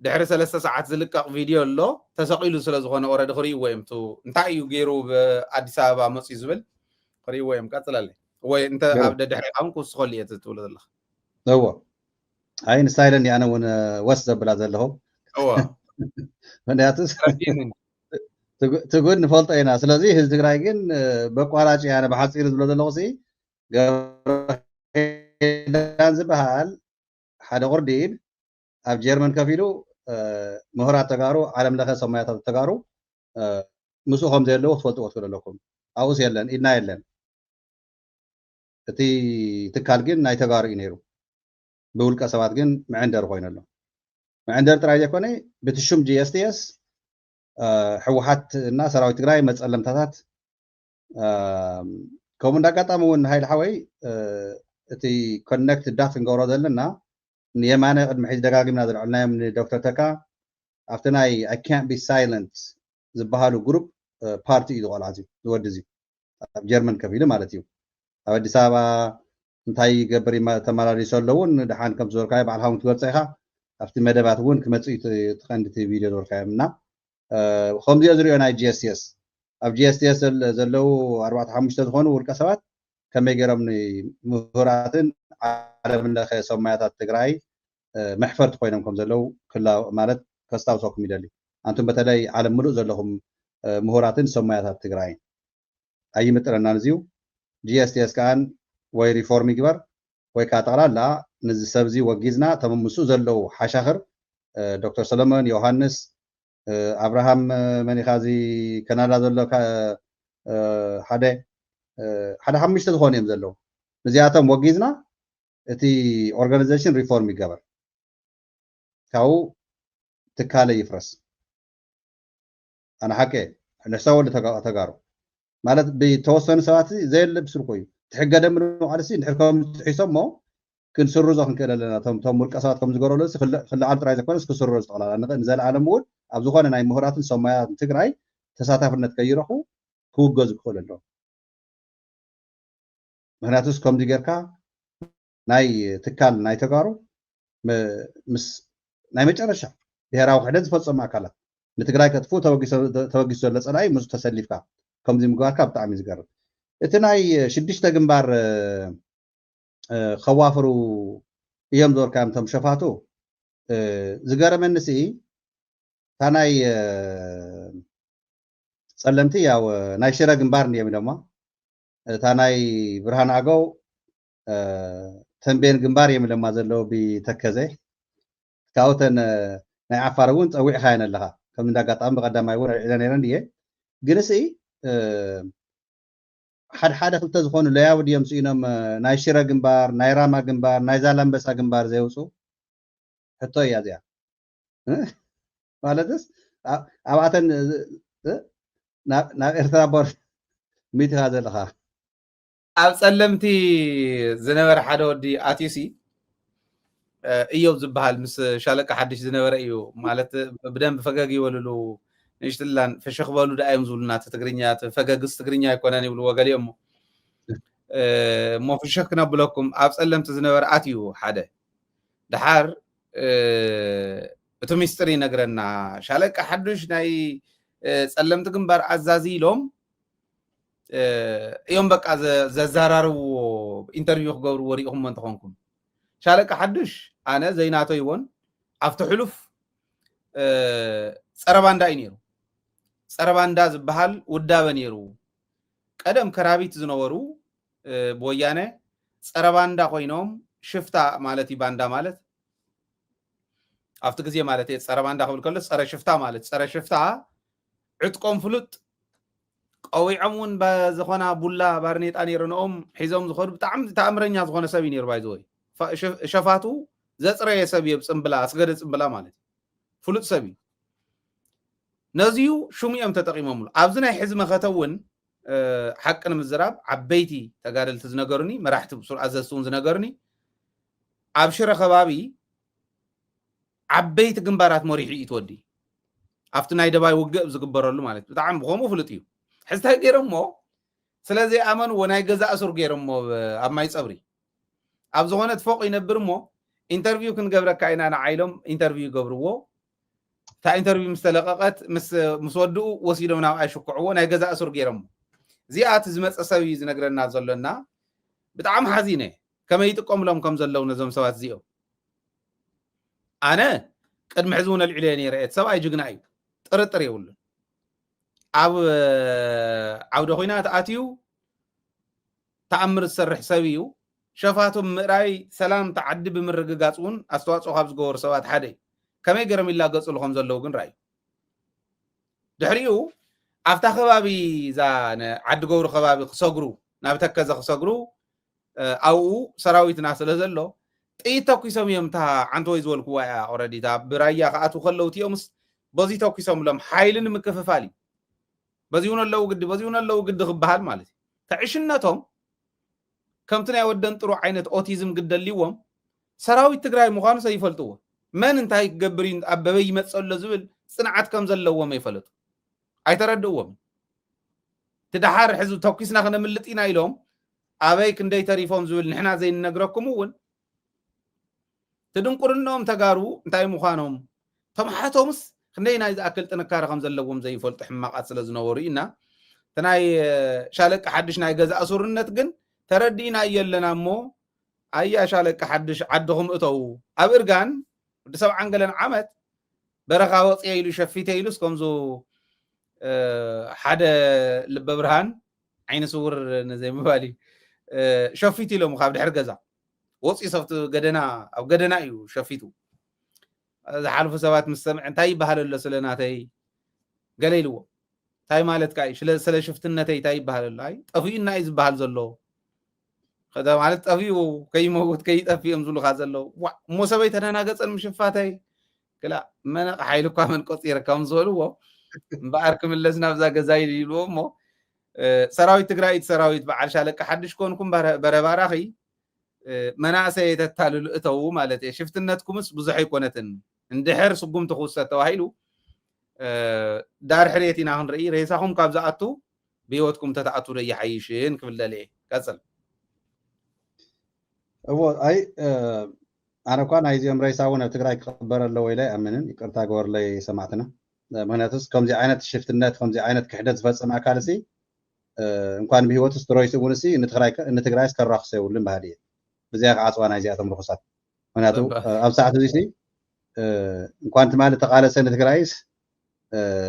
ድሕሪ 3 ሰዓት ዝልቀቕ ቪድዮ ኣሎ ተሰቂሉ ስለዝኾነ ኦረዲ ክሪእዎ እዮም እንታይ እዩ ገይሩ በኣዲስ ኣበባ መፂ ዝብል ክሪእዎ እዮም ቀፅለለ ወይ እንተ ኣብ ድሕሪኻውን ክውስኸሉ እየ ትብሎ ዘለኻ
እዎ ኣይ ንስታይለን ኣነ እውን ወስ ዘብላ ዘለኹ
እዎ
ምክንያቱስ ትጉድ ንፈልጦ ኢና ስለዚ ህዝቢ ትግራይ ግን በቋራጭ ያነ ብሓፂር ዝብሎ ዘለኹ ገብረኪዳን ዝበሃል ሓደ ቁርዲድ ኣብ ጀርመን ከፊሉ ምሁራት ተጋሩ ዓለም ለኸ ሰማያታት ተጋሩ ምስኡ ከም ዘለዎ ትፈልጥዎ ትክእል ኣለኩም ኣብኡስ የለን ኢድና የለን እቲ ትካል ግን ናይ ተጋሩ እዩ ነይሩ ብውልቀ ሰባት ግን ምዕንደር ኮይኑ ኣሎ ምዕንደር ጥራይ ዘይኮነ ብትሹም ጂኤስቲኤስ ሕወሓት እና ሰራዊት ትግራይ መፀለምታታት ከምኡ እንዳጋጣሚ እውን ሃይል ሓወይ እቲ ኮኔክት ዳት ክንገብሮ ዘለና ንየማነ ቅድሚ ሒዚ ደጋጊምና ዝልዕልናዮም ንዶክተር ተካ ኣብቲ ናይ ኣይ ካንት ቢ ሳይለንት ዝበሃሉ ግሩፕ ፓርቲ እዩ ዝቆልዓ እዚ ዝወዲ እዚ ኣብ ጀርመን ከፊሉ ማለት እዩ ኣብ ኣዲስ ኣበባ እንታይ ይገብር ተመላሊሱ ኣሎ እውን ድሓን ከም ዝበልካዮ ባዕልካ እውን ትገልፀ ኢኻ ኣብቲ መደባት እውን ክመፅኡ ትቐንዲ እቲ ቪድዮ ዝበልካዮም እና ከምዚኦ ዝሪኦ ናይ ጂኤስቲኤስ ኣብ ጂኤስቲኤስ ዘለው 45 ዝኾኑ ውልቀ ሰባት ከመይ ገይሮም ምሁራትን ዓለም ለኸ ሰማያታት ትግራይ መሕፈርቲ ኮይኖም ከም ዘለው ማለት ከስታውሰኩም ይደሊ አንቱም በተለይ ዓለም ሙሉእ ዘለኹም ምሁራትን ሰማያታት ትግራይ ኣይምጥረናን እዚዩ ጂኤስቲኤስ ከኣን ወይ ሪፎርም ይግበር ወይ ከዓ ጠቕላላ ነዚ ሰብ እዚ ወጊዝና ተመምሱ ዘለው ሓሻኽር ዶክተር ሰሎሞን ዮሃንስ አብርሃም መኒኻ እዚ ከናዳ ዘሎ ሓደ ሓሙሽተ ዝኾኑ እዮም ዘለው ነዚኣቶም ወጊዝና እቲ ኦርጋናይዜሽን ሪፎርም ይገበር ካብኡ ትካለ ይፍረስ ኣነ ሓቀ ንሕሳብ ወሉ ተጋሩ ማለት ብተወሰኑ ሰባት ዘየለብስሉ ኮይኑ ትሕገደም ዓለሲ ንሕር ከም ትሒሶም ሞ ክንስርዞ ክንክእል ኣለና ቶም ውልቀ ሰባት ከም ዝገበረሉ ክልዓል ጥራይ ዘይኮነስ ክስርዞ ዝጠቕላላ ንኽእል ንዘለዓለም እውን ኣብ ዝኾነ ናይ ምሁራትን ሰማያትን ትግራይ ተሳታፍነት ከይረኽቡ ክውገዙ ክኽእል ኣለዎ ምክንያቱስ ከምዚ ጌርካ ናይ ትካል ናይ ተጋሩ ምስ ናይ መጨረሻ ብሄራዊ ክሕደት ዝፈፀሙ ኣካላት ንትግራይ ከጥፉ ተወጊሱ ዘሎ ፀላኢ ምስ ተሰሊፍካ ከምዚ ምግባርካ ብጣዕሚ ዝገርም እቲ ናይ 6 ግንባር ከዋፍሩ እዮም ዝወርካዮም ቶም ሸፋቱ ዝገረመኒ ሲ እታ ናይ ፀለምቲ ያው ናይ ሽረ ግንባር እንዲኦም ድማ እታ ናይ ብርሃን ኣገው ተንቤን ግንባር እዮም ለማ ዘለዎ ብተከዘ ካብተን ናይ ዓፋር እውን ፀዊዕካየን ኣለካ ከም እንዳጋጣሚ ብቀዳማይ እውን ዕለ ነይረን እየ ግን ሲ ሓደ ክልተ ዝኾኑ ለያው ድዮም ሲኢኖም ናይ ሽረ ግንባር ናይ ራማ ግንባር ናይ ዛላምበሳ ግንባር ዘውፁ ሕቶ እያ እዚኣ ማለትስ ኣብኣተን ናብ ኤርትራ ቦር ሚትኻ ዘለኻ
ኣብ ፀለምቲ ዝነበረ ሓደ ወዲ ኣትዩሲ እዮብ ዝበሃል ምስ ሻለቃ ሓድሽ ዝነበረ እዩ ማለት ብደንብ ፈገግ ይበልሉ ንሽትላን ፍሽኽ በሉ ዳእዮም ዝብሉና ትግርኛ ፈገግስ ትግርኛ ኣይኮነን ይብልዎ ገሊኦም እሞ ፍሽኽ ክነብለኩም ኣብ ፀለምቲ ዝነበረ ኣትዩ ሓደ ድሓር እቲ ሚስጥር ይነግረና ሻለቃ ሓድሽ ናይ ፀለምቲ ግንባር ኣዛዚ ኢሎም እዮም በቃ ዘዘራርብዎ ኢንተርቪው ክገብሩ ወሪኢኹም እንትኾንኩም ሻለቃ ሓድሽ ኣነ ዘይናቶ ይዎን ኣብቲ ሕሉፍ ፀረባንዳ እዩ ነይሩ ፀረባንዳ ዝበሃል ውዳበ ነይሩ ቀደም ከራቢት ዝነበሩ ብወያነ ፀረባንዳ ኮይኖም ሽፍታ ማለት እዩ ባንዳ ማለት ኣብቲ ግዜ ማለት እዩ ፀረባንዳ ክብል ከሎ ፀረ ሽፍታ ማለት ፀረ ሽፍታ ዕጥቆም ፍሉጥ ቀዊዖም እውን በዝኾነ ቡላ ባርኔጣ ነይረንኦም ሒዞም ዝኸዱ ብጣዕሚ ተኣምረኛ ዝኾነ ሰብ እዩ ነይሩ ባይዘወይ ሸፋቱ ዘፅረየ ሰብ እዩ ፅምብላ ኣስገደ ፅምብላ ማለት እዩ ፍሉጥ ሰብ እዩ ነዚዩ ሹም እዮም ተጠቂሞምሉ ኣብዚ ናይ ሕዚ መኸተ እውን ሓቂ ንምዝራብ ዓበይቲ ተጋደልቲ ዝነገሩኒ መራሕቲ ኣዘዝቲ እውን ዝነገሩኒ ኣብ ሽረ ከባቢ ዓበይቲ ግንባራት መሪሑ እዩ ትወዲ ኣብቲ ናይ ደባይ ውግእ ዝግበረሉ ማለት ብጣዕሚ ብከምኡ ፍሉጥ እዩ ሕዝታይ ገይሮሞ ስለዚ ኣመንዎ ናይ ገዛ እሱር ገይሮሞ ኣብ ማይ ፀብሪ ኣብ ዝኾነት ፎቅ ይነብር እሞ ኢንተርቪው ክንገብረካ ኢና ንዓይሎም ኢንተርቪው ይገብርዎ እታ ኢንተርቪው ምስ ተለቐቐት ምስ ወድኡ ወሲዶም ናብ ኣይሽክዕዎ ናይ ገዛ እሱር ገይሮሞ እዚኣ እቲ ዝመፀ ሰብ እዩ ዝነግረና ዘሎና ብጣዕሚ ሓዚነ ከመይ ይጥቀምሎም ከም ዘለው ነዞም ሰባት እዚኦም ኣነ ቅድሚ ሕዚ እውን ኣልዕልየ ነይረ ሰብኣይ ጅግና እዩ ጥርጥር የብሉን ኣብ ዓውደ ኩናት ኣትዩ ተኣምር ዝሰርሕ ሰብ እዩ ሸፋቶም ምእራይ ሰላም ተዓዲ ብምርግጋፅ እውን ኣስተዋፅኦ ካብ ዝገበሩ ሰባት ሓደ እዩ ከመይ ገረም ይላገፅሉ ከም ዘለው ግን ራእዩ ድሕሪኡ ኣብታ ከባቢ እዛ ዓዲ ገብሩ ከባቢ ክሰግሩ ናብ ተከዘ ክሰግሩ ኣብኡ ሰራዊትና ስለ ዘሎ ጥይት ተኪሶም እዮም እታ ዓንተ ወይ ዝበልክዋ እያ ኦረዲ ብራያ ከኣትዉ ከለው እቲኦምስ በዚ ተኪሶምሎም ሓይሊ ንምክፍፋል እዩ በዚውን ኣለዉ ግዲ ክበሃል ማለት እዩ ተዕሽነቶም ከምቲ ናይ ወደን ጥሩ ዓይነት ኦቲዝም ግደልይዎም ሰራዊት ትግራይ ምዃኑ ሰይፈልጥዎ መን እንታይ ክገብር እዩ ኣበበይ ይመፀሎ ዝብል ፅንዓት ከም ዘለዎም ኣይፈለጡ ኣይተረድእዎም ትድሓር ሕዚ ተኪስና ክነምልጥ ኢና ኢሎም ኣበይ ክንደይ ተሪፎም ዝብል ንሕና ዘይንነግረኩም እውን ትድንቁርኖም ተጋሩ እንታይ ምዃኖም ተማሓቶምስ ክንደይ ናይ ዝኣክል ጥንካረ ከም ዘለዎም ዘይፈልጡ ሕማቃት ስለ ዝነበሩ ኢና ተናይ ሻለቃ ሓድሽ ናይ ገዛ እሱርነት ግን ተረዲና የለና እሞ ኣያ ሻለቃ ሓድሽ ዓድኹም እተው ኣብ እርጋን ወዲ 70 ገለን ዓመት በረኻ ወፅየ ኢሉ ሸፊተ ኢሉስ ከምዙ ሓደ ልበ ብርሃን ዓይነ ስውር ነዘይምባል ሸፊት ኢሎም ካብ ድሕር ገዛ ወፅዩ ሰብቲ ገደና ኣብ ገደና እዩ ሸፊቱ ዝሓልፉ ሰባት ምስ ሰምዕ እንታይ ይበሃል ኣሎ ስለናተይ ገለ ኢልዎ እንታይ ማለት ካ ስለ ሽፍትነተይ እንታይ ይበሃል ኣሎ ኣይ ጠፊኡና እዩ ዝበሃል ዘሎ ከዛ ማለት ጠፊኡ ከይመውት ከይጠፊኦም ዝብሉካ ዘለው እሞ ሰበይ ተደናገፀን ምሽፋተይ ክላ መነቕ ሓይሉ እኳ መን ቆፂረ ከም ዝበልዎ እምበኣር ክምለስ ናብዛ ገዛ ይልዎ እሞ ሰራዊት ትግራይ ሰራዊት በዓል ሻለቃ ሓድሽ ኮንኩም በረባራኺ مناسة تتالو اتو مالتي شفتنتكمس بزحي كونتن اندحر سقوم تخوصة توهيلو دار حريتنا هنرئي ريساهم كابزاتو بيوتكم تتعطوا ري حيشين كبل ليه كسل
هو اي انا كان عايز يوم رئيس عون تقرا يخبر له ولا امنن يقرتا غور لي سمعتنا مهناتس كم زي عينت شفت النت كم زي عينت كحدت فصم اكالسي እንኳን بهوت ستوريس ونسي ان تقرا يسكرخ سيولن بهديه بزيك عصوانا زياتهم رخصات مهناتو اب ساعه دي سي እንኳን تمال تقالس ان تقرايس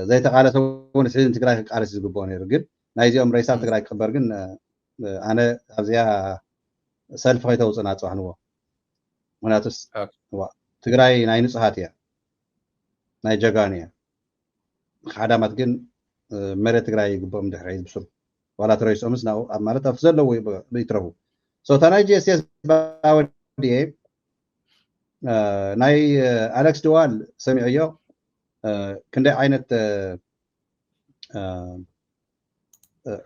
زي تقالس ونسي ان تقراي قالس يغبون يرغد نايزيوم رئيس تقرا يخبر ግን انا ابزيا سلف خيتو صنا صحنو مناتس تግራይ ናይ ንጽሃት እያ ናይ ጀጋን እያ ሓዳማት ግን መሬት ትግራይ ይግቦም ድሕሪ ይብስሩ ዋላ ትረይሶምስ ናው ኣብ ማለት ኣብ ዘለዎ ይትረቡ ሶ ታናይ ጂኤስኤስ ባወዲ ናይ ኣሌክስ ድዋል ሰሚዕዮ ክንደይ ዓይነት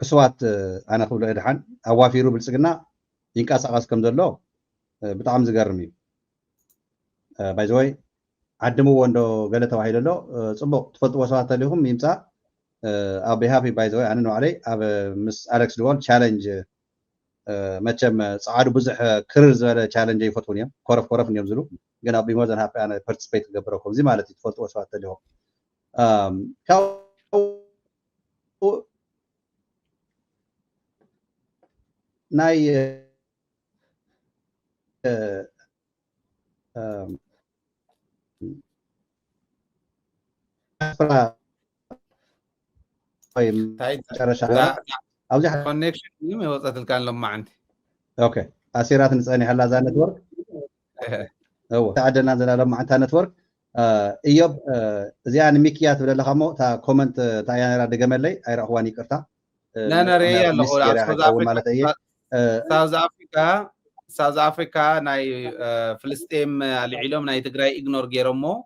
ዕስዋት ኣነ ክብሎ እድሓን ኣዋፊሩ ብልጽግና ይንቀሳቀስ ከም ዘሎ ብጣዕሚ ዝገርም እዩ باي ذا واي عدمو وندو قال تواحيد له صبو تفضل وسوات لهم يمصا I'll be happy by the way انا نو علي اب مس اليكس دوال تشالنج مچم صعادو بزح كرر زله تشالنج يفوتونيا كورف نيم زلو ግን I'll be more than happy انا participate ገበረኩም እዚ ማለት ተፈልጦ ወስዋት ለهم ካው ናይ
كونكشن ما وصلت كان لما عندي
اوكي اسيرات نصني حلا ذا نتورك هو تعدنا زنا لما انت نتورك ايوب زيان ميكيات ولا لخمو تا كومنت تا يانا دغملي اي رخواني قرتا
لا انا ري يلا ساوث افريكا ناي فلسطين العلوم ناي تግራይ اغنور ገይሮሞ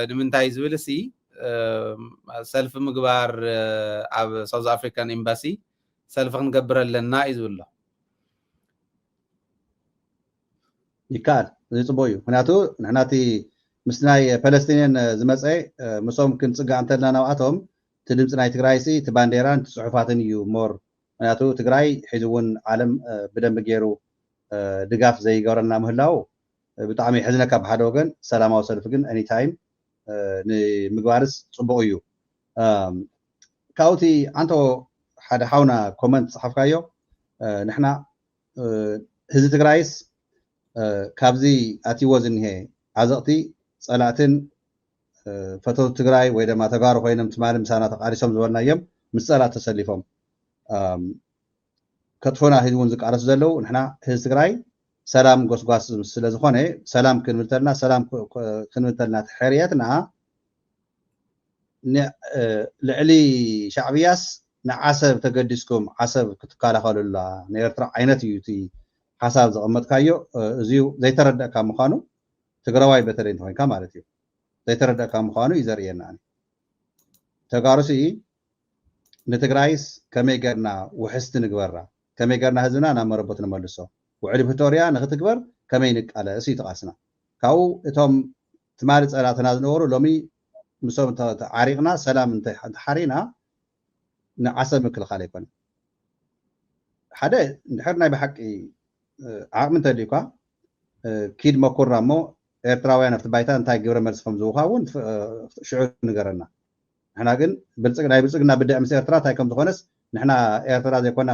ንምንታይ ዝብልሲ ሰልፍ ምግባር ኣብ ሳውዝ አፍሪካን ኤምባሲ ሰልፍ ክንገብረለና ይዝብሎ
ይካል ዝጽቦዩ ምክንያቱ ንሕናቲ ምስናይ ፓለስቲንያን ዝመፀ ምሶም ክንጽጋዕ እንተልና ናውኣቶም ትድምጽ ናይ ትግራይሲ ትባንዴራን ጽሑፋትን እዩ ሞር ምክንያቱ ትግራይ ሒዝውን ዓለም ብደንብ ገይሩ ድጋፍ ዘይገበረና ምህላው ብጣዕሚ ሕዝነካ ብሓደ ወገን ሰላማዊ ሰልፍ ግን any time ንምግባርስ ጽቡቕ እዩ ካውቲ አንቶ ሓደ ሓውና ኮመንት ጽሐፍካዮ ንሕና ህዝቢ ትግራይስ ካብዚ ኣትይዎ ዝኒሄ ዓዘቕቲ ጸላእትን ፈተውት ትግራይ ወይ ድማ ተጋሩ ኮይኖም ትማሊ ምሳና ተቃሪሶም ዝበልናዮም ምስ ጸላእት ተሰሊፎም ከጥፎና ህዝቡን ዝቃረሱ ዘለው ንሕና ህዝቢ ትግራይ ሰላም ጎስጓስ ስለ ዝኾነ ሰላም ክንብልተልና ሰላም ክንብልተልና ተሕርያትና ልዕሊ ሻዕብያስ ንዓሰብ ተገዲስኩም ዓሰብ ክትከላኸሉላ ንኤርትራ ዓይነት እዩ እቲ ሓሳብ ዘቐመጥካዮ እዚዩ ዘይተረዳእካ ምዃኑ ትግራዋይ በተለይ እንተኮይንካ ማለት እዩ ዘይተረዳእካ ምዃኑ እዩ ዘርእየና ተጋሩሲ ንትግራይስ ከመይ ገርና ውሕስቲ ንግበራ ከመይ ገርና ህዝብና ናብ መረቦት ንመልሶ ውዕሊ ፕሪቶሪያ ንኽትግበር ከመይ ንቃለስ እዩ ተቃስና ካብኡ እቶም ትማሊ ጸላእትና ዝነበሩ ሎሚ ምሶም ዓሪቕና ሰላም እንተሓሪና ንዓሰብ ምክልኻል ኣይኮነን ሓደ ንድሕር ናይ ብሓቂ ዓቕሚ እንተድዩካ ኪድ መኩራ እሞ ኤርትራውያን ኣብቲ ባይታ እንታይ ግብረ መልሲ ከም ዝውካ እውን ሽዑ ንገረና ንሕና ግን ናይ ብልጽግና ብድዕ ምስ ኤርትራ እንታይ ከም ዝኾነስ ንሕና ኤርትራ ዘይኮና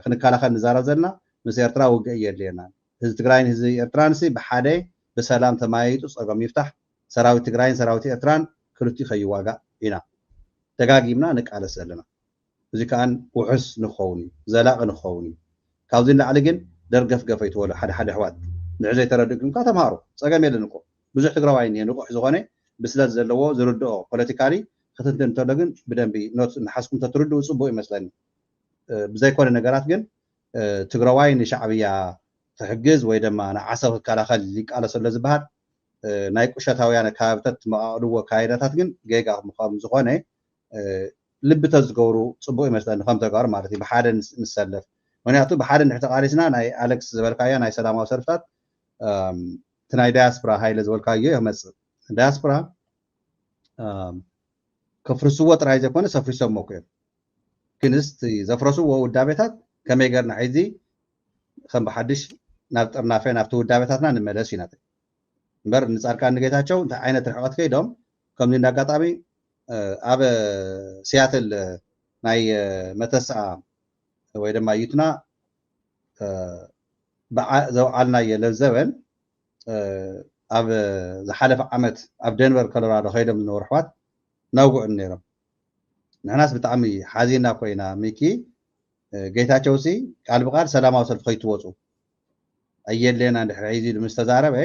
ክንከላኸል ንዛረብ ዘለና ምስ ኤርትራ ውግእ የድልየና ህዝቢ ትግራይን ህዝቢ ኤርትራንሲ ብሓደ ብሰላም ተማይጡ ፀገም ይፍታሕ ሰራዊት ትግራይን ሰራዊት ኤርትራን ክልቲኡ ከይዋጋእ ኢና ደጋጊምና ንቃለስ ዘለና እዚ ከኣን ውሑስ ንኸውን እዩ ዘላቒ ንኸውን እዩ ካብዚ ንላዕሊ ግን ደርገፍገፈ ይትበሉ ሓደ ሓደ ኣሕዋት ንዕ ዘይተረድእኩም ካ ተምሃሩ ፀገም የለን እኮ ብዙሕ ትግራዋይ እኒሄ ንቑሕ ዝኾነ ብስለት ዘለዎ ዝርድኦ ፖለቲካሊ ክትንትን እንተሎ ግን ብደንቢ ኖት ንሓስኩም ተትርድኡ ፅቡቅ ይመስለኒ ብዘይኮነ ነገራት ግን ትግራዋይ ንሻዕብያ ትሕግዝ ወይ ድማ ንዓሰብ ክከላኸል ይቃለስ ኣሎ ዝበሃል ናይ ቁሸታውያን ከባቢታት መቃቅልዎ ካይዳታት ግን ጌጋ ምዃኑ ዝኾነ ልቢ ተዝገብሩ ፅቡቅ ይመስለኒ ከም ተጋሩ ማለት እዩ ብሓደ ንሰለፍ ምክንያቱ ብሓደ ንሕተቃሊስና ናይ ኣሌክስ ዝበልካዮ ናይ ሰላማዊ ሰልፍታት ትናይ ዳያስፖራ ሃይለ ዝበልካዮ ይመጽእ ዳያስፖራ ከፍርስዎ ጥራይ ዘይኮነ ሰፍሪሶም እኮ እዮም ክንስ ዘፍረስዎ ውዳቤታት ከመይ ገርና ሕዚ ከም ብሓድሽ ናብ ጥርናፈ ናብቲ ውዳቤታትና ንመለስ ኢና እምበር ንጻድቃን ንጌታቸው እንታይ ዓይነት ርሕቀት ከይዶም ከምዚ እንዳጋጣሚ ኣብ ሲያትል ናይ መተስዓ ወይ ድማ ዩትና ዘውዓልናየ ለዘበን ኣብ ዝሓለፈ ዓመት ኣብ ደንቨር ኮሎራዶ ከይዶም ዝነበሩ ኣሕዋት ናውጉዕን ነይሮም ንሕናስ ብጣዕሚ ሓዚና ኮይና ሚኪ ጌታቸው ሲ ቃል ብቃል ሰላማዊ ሰልፊ ከይትወፁ ኣየድለና እንድሕር ሒዙ ምስ ተዛረበ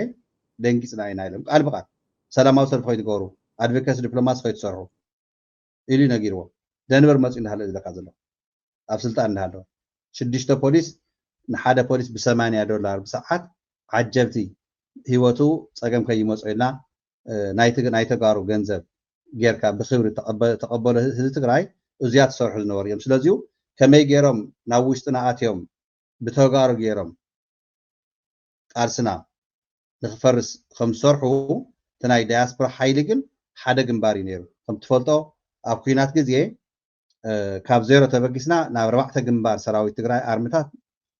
ደንጊፅና ኢና ኢሎም ቃል ብቃል ሰላማዊ ሰልፊ ከይትገብሩ ኣድቮኬሲ ዲፕሎማሲ ከይትሰርሑ ኢሉ ነጊርዎ ደንቨር መፅኡ እንዳሃለ ዝለካ ዘሎ ኣብ ስልጣን እንዳሃለወ 6 ፖሊስ ንሓደ ፖሊስ $80 ብሰዓት ዓጀብቲ ሂወቱ ፀገም ከይመፅኦ ኢልና ናይ ተጋሩ ገንዘብ ጌርካ ብክብሪ ተቀበሎ ህዝቢ ትግራይ እዚያ ትሰርሑ ዝነበሩ እዮም ስለዚሁ ከመይ ገይሮም ናብ ውሽጥና ኣትዮም ብተጋሩ ገይሮም ቃልስና ንክፈርስ ከም ዝሰርሑ እቲ ናይ ዳያስፖራ ሓይሊ ግን ሓደ ግንባር እዩ ነይሩ ከም ትፈልጦ ኣብ ኩናት ግዜ ካብ ዜሮ ተበጊስና ናብ 4 ግንባር ሰራዊት ትግራይ ኣርምታት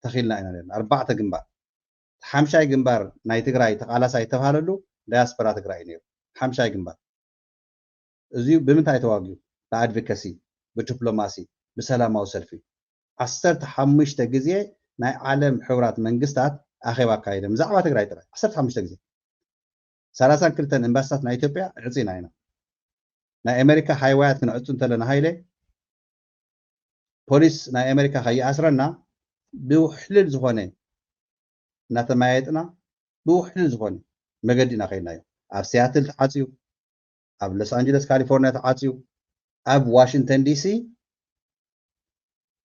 ተኺልና ኢና ነርና 4 ግንባር ሓምሻይ ግንባር ናይ ትግራይ ተቃላሳይ ተባሃለሉ ዳያስፖራ ትግራይ ነይሩ ሓምሻይ ግንባር እዚሁ ብምንታይ ተዋግዩ ብኣድቮኬሲ ብዲፕሎማሲ ብሰላማዊ ሰልፊ 15 ግዜ ናይ ዓለም ሕብራት መንግስታት ኣኼባ ኣካይዶም ብዛዕባ ትግራይ ጥራይ 15 ግዜ 32 ኤምባሲታት ናይ ኢትዮጵያ ዕፂና ኢና ናይ ኣሜሪካ ሃይዋያት ክንዕፁ እንተለና ሃይለ ፖሊስ ናይ ኣሜሪካ ከይኣስረና ብውሕልል ዝኾነ እናተማያየጥና ብውሕልል ዝኾነ መገዲ ኢና ከይድናዮ ኣብ ሲያትል ተዓፅዩ ኣብ ሎስ አንጀለስ ካሊፎርኒያ ተዓፅዩ ኣብ ዋሽንግተን ዲሲ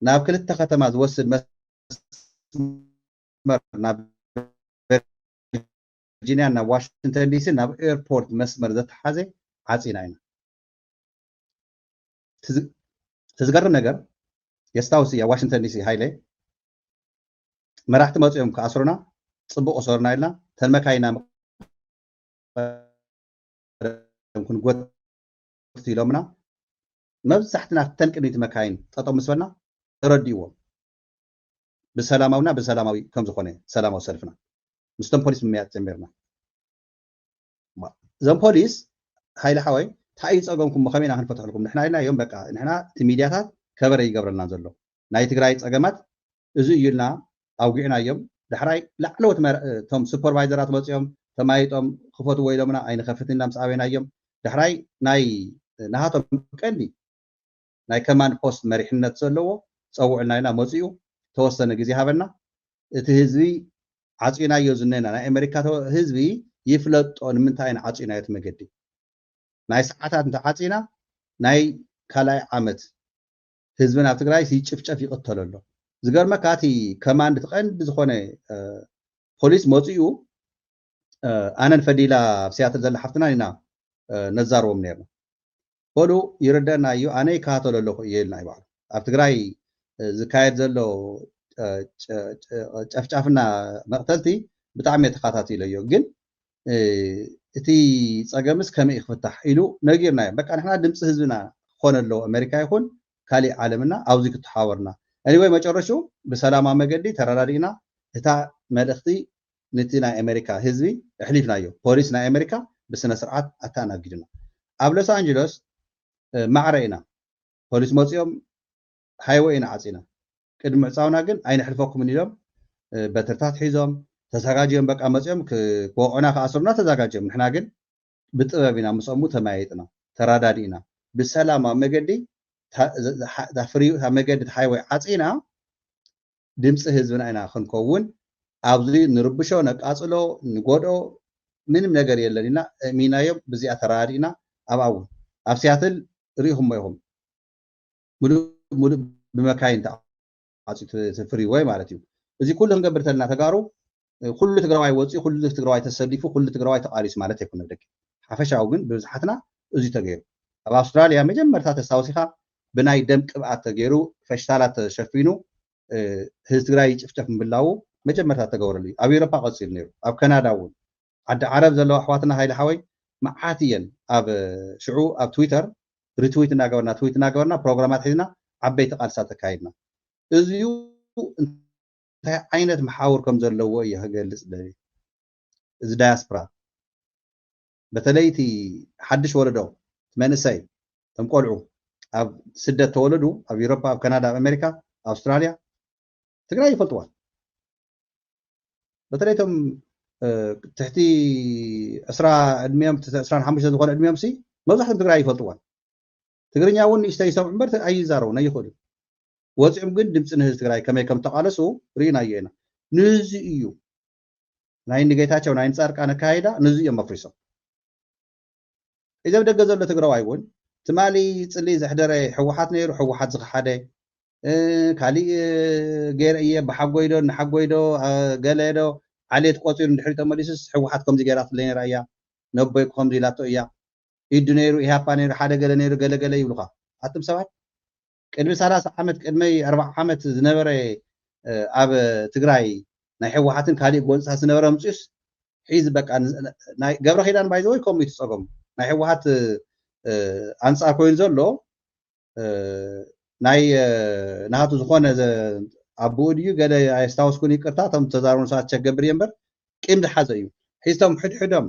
ናብ ክልተ ከተማ ዝወስድ መስመር ናብ ቨርጂኒያ ናብ ዋሽንግተን ዲሲ ናብ ኤርፖርት መስመር ዘተሓዘ ዓፂና ኢና ትዝገርም ነገር የስታውስ ያ ዋሽንግተን ዲሲ ሃይለ መራሕቲ መፅኦም ከኣስሩና ፅቡቅ ወሰሩና ኢልና ተንመካይና ክንጎት ኢሎምና መብዛሕትና ተን ቅድሚት መካይን ጠጠው ምስ በልና ተረዲእዎም ብሰላማዊና ብሰላማዊ ከም ዝኾነ ሰላማዊ ሰልፍና ምስቶም ፖሊስ ምምያጥ ጀሚርና እዞም ፖሊስ ሃይለ ሓወይ እንታይ ፀገምኩም ከመይና ክንፈትሐልኩም ንሕና ኢልና እዮም በቃ ንሕና እቲ ሚድያታት ከበረ ይገብረልና ዘሎ ናይ ትግራይ ፀገማት እዚ እዩ ኢልና ኣውጊዕና እዮም ድሕራይ ላዕለዎት እቶም ሱፐርቫይዘራት መፅኦም ተማይጦም ክፈትዎ ኢሎምና ኣይንኸፍትና ምስ ኣበይና እዮም ድሕራይ ናይ ናሃቶም ቀንዲ ናይ ከማንድ ፖስት መሪሕነት ዘለዎ ፀውዕልና ኢና መፅኡ ተወሰነ ግዜ ሃበና እቲ ህዝቢ ዓፂናዮ ዝነና ናይ ኣሜሪካ ህዝቢ ይፍለጦ ንምንታይ ኢና ዓፂናዮ እቲ መገዲ ናይ ሰዓታት እንተዓፂና ናይ ካልኣይ ዓመት ህዝብና ኣብ ትግራይ ሲጭፍጨፍ ይቅተል ኣሎ ዝገርመካ እቲ ከማንድ ትቐንዲ ዝኾነ ፖሊስ መፅኡ ኣነን ፈዲላ ኣብ ሲያትል ዘላ ሓፍትና ኢና ነዛርቦም ነርና በሉ ይርደአና እዩ ኣነ ይከታተሎ ኣለኹ እየ ኢልና ይባዕሉ ኣብ ትግራይ ዝካየድ ዘሎ ጨፍጫፍና መቕተልቲ ብጣዕሚ የተኸታተሎ እዩ ግን እቲ ፀገምስ ከመይ ክፍታሕ ኢሉ ነጊርናዮ በቃ ንሕና ድምፂ ህዝብና ክኾነ ኣለዎ ኣሜሪካ ይኹን ካሊእ ዓለምና ኣብዚ ክትሓወርና anyway መጨረሹ ብሰላማዊ መገዲ ተረዳዲእና እታ መልእኽቲ ነቲ ናይ ኣሜሪካ ህዝቢ ኣሕሊፍናዮ ፖሊስ ናይ ኣሜሪካ ብስነ ስርዓት ኣተኣናጊድና ኣብ ሎስ አንጀለስ ማዕረ ኢና ፖሊስ መፅኦም ሃይዌይ ኢና ዓፂና ቅድሚ ምዕፃውና ግን ኣይንሕልፈኩምን ኢሎም በትርታት ሒዞም ተዘጋጅዮም በቃ መፅኦም ክወቅዑና ከኣስሩና ተዘጋጅዮም ንሕና ግን ብጥበብ ኢና ምስኦሙ ተማያይጥና ተራዳዲእና ብሰላማዊ መገዲ ፍሪዩ መገዲ ሃይዌይ ዓፂና ድምፂ ህዝብና ኢና ክንከውን ኣብዚ ንርብሾ ነቃፅሎ ንጎድኦ ምንም ነገር የለን ኢና እሚናዮም ብዚኣ ተራዳዲእና ኣብኡ ኣብ ሲያትል ርኢኹም ኢኹም ሙሉእ ብመካይን ተዓፂቱ ፍሪወይ ማለት እዩ እዚ ኩሉ ክንገብር ተለና ተጋሩ ኩሉ ትግራዋይ ወፂኡ ኩሉ ትግራዋይ ተሰሊፉ ኩሉ ትግራዋይ ተቃሊሱ ማለት ኣይኮነን ደቂ ሓፈሻዊ ግን ብብዝሓትና እዚ ተገይሩ ኣብ ኣውስትራልያ መጀመርታ ተስታውሲኻ ብናይ ደም ቅብኣት ተገይሩ ፈሽታላት ተሸፊኑ ህዝቢ ትግራይ ይጭፍጨፍ ምብላው መጀመርታ ተገበረሉ ኣብ ኤውሮፓ ቀፂሉ ነይሩ ኣብ ካናዳ እውን ዓዲ ዓረብ ዘለዋ ኣሕዋትና ሃይለ ሓወይ መዓት እየን ኣብ ሽዑ ኣብ ትዊተር ሪትዊት እናገበርና ፕሮግራማት ሒዝና ዓበይቲ ቃልሳት ተካይድና እዚዩ እንታይ ዓይነት መሓውር ከም ዘለዎ እየ ክገልፅ ደሊ እዚ ዳያስፖራ በተለይ እቲ ሓድሽ ወለዶ መንእሰይ ቶም ቆልዑ ኣብ ስደት ተወለዱ ኣብ ኤውሮፓ ኣብ ካናዳ ኣብ ኣሜሪካ ኣውስትራልያ ትግራይ ይፈልጥዋ በተለይ ቶም ትሕቲ 20 ዕድሚኦም 25 ዝኾነ ዕድሚኦም ሲ መብዛሕትኦም ትግራይ ይፈልጥዋ ትግርኛ እውን ንእሽተይ ይሰምዑ እምበር ኣይዛረቡን ኣይኽእሉ ወፂኦም ግን ድምፂ ንህዝቢ ትግራይ ከመይ ከም ተቃለሱ ርኢና ኢና ንህዚ እዩ ናይ ንጌታቸው ናይ ጻድቃን ኣካይዳ ንህዚ እዮም መፍሪሶም إذا بدك جزء لتقرأ أيون تمالي تصلي زحدر حوحات نير حوحات زخحده كالي غير إيه بحقويدو نحقويدو قاليدو عليه تقوتير نحريت ماليسس حوحات كم زجرات لين رأيا نبيك كم زيلاتو إياه يدنيرو إيه بانير حدا قال نيرو قال يبلغا أتم سبعة كلمة 3 عامت كلمة 4 عامت زنبرة أب تقرأي نحوحاتن كالي قوس حسنبرة مصيص حيز بك ناي قبل خيدان بايزوي كم يتصقم ናይ ሕወሓት አንጻር ኮይኑ ዘሎ ናይ ናቱ ዝኾነ ኣቦኡ ድዩ ገለ ኣይስታውስኩን ይቅርታ ቶም ተዛሩን ሰዓት ቸገብር እምበር ቂም ዝሓዘ እዩ ሒዝቶም ሕድሕዶም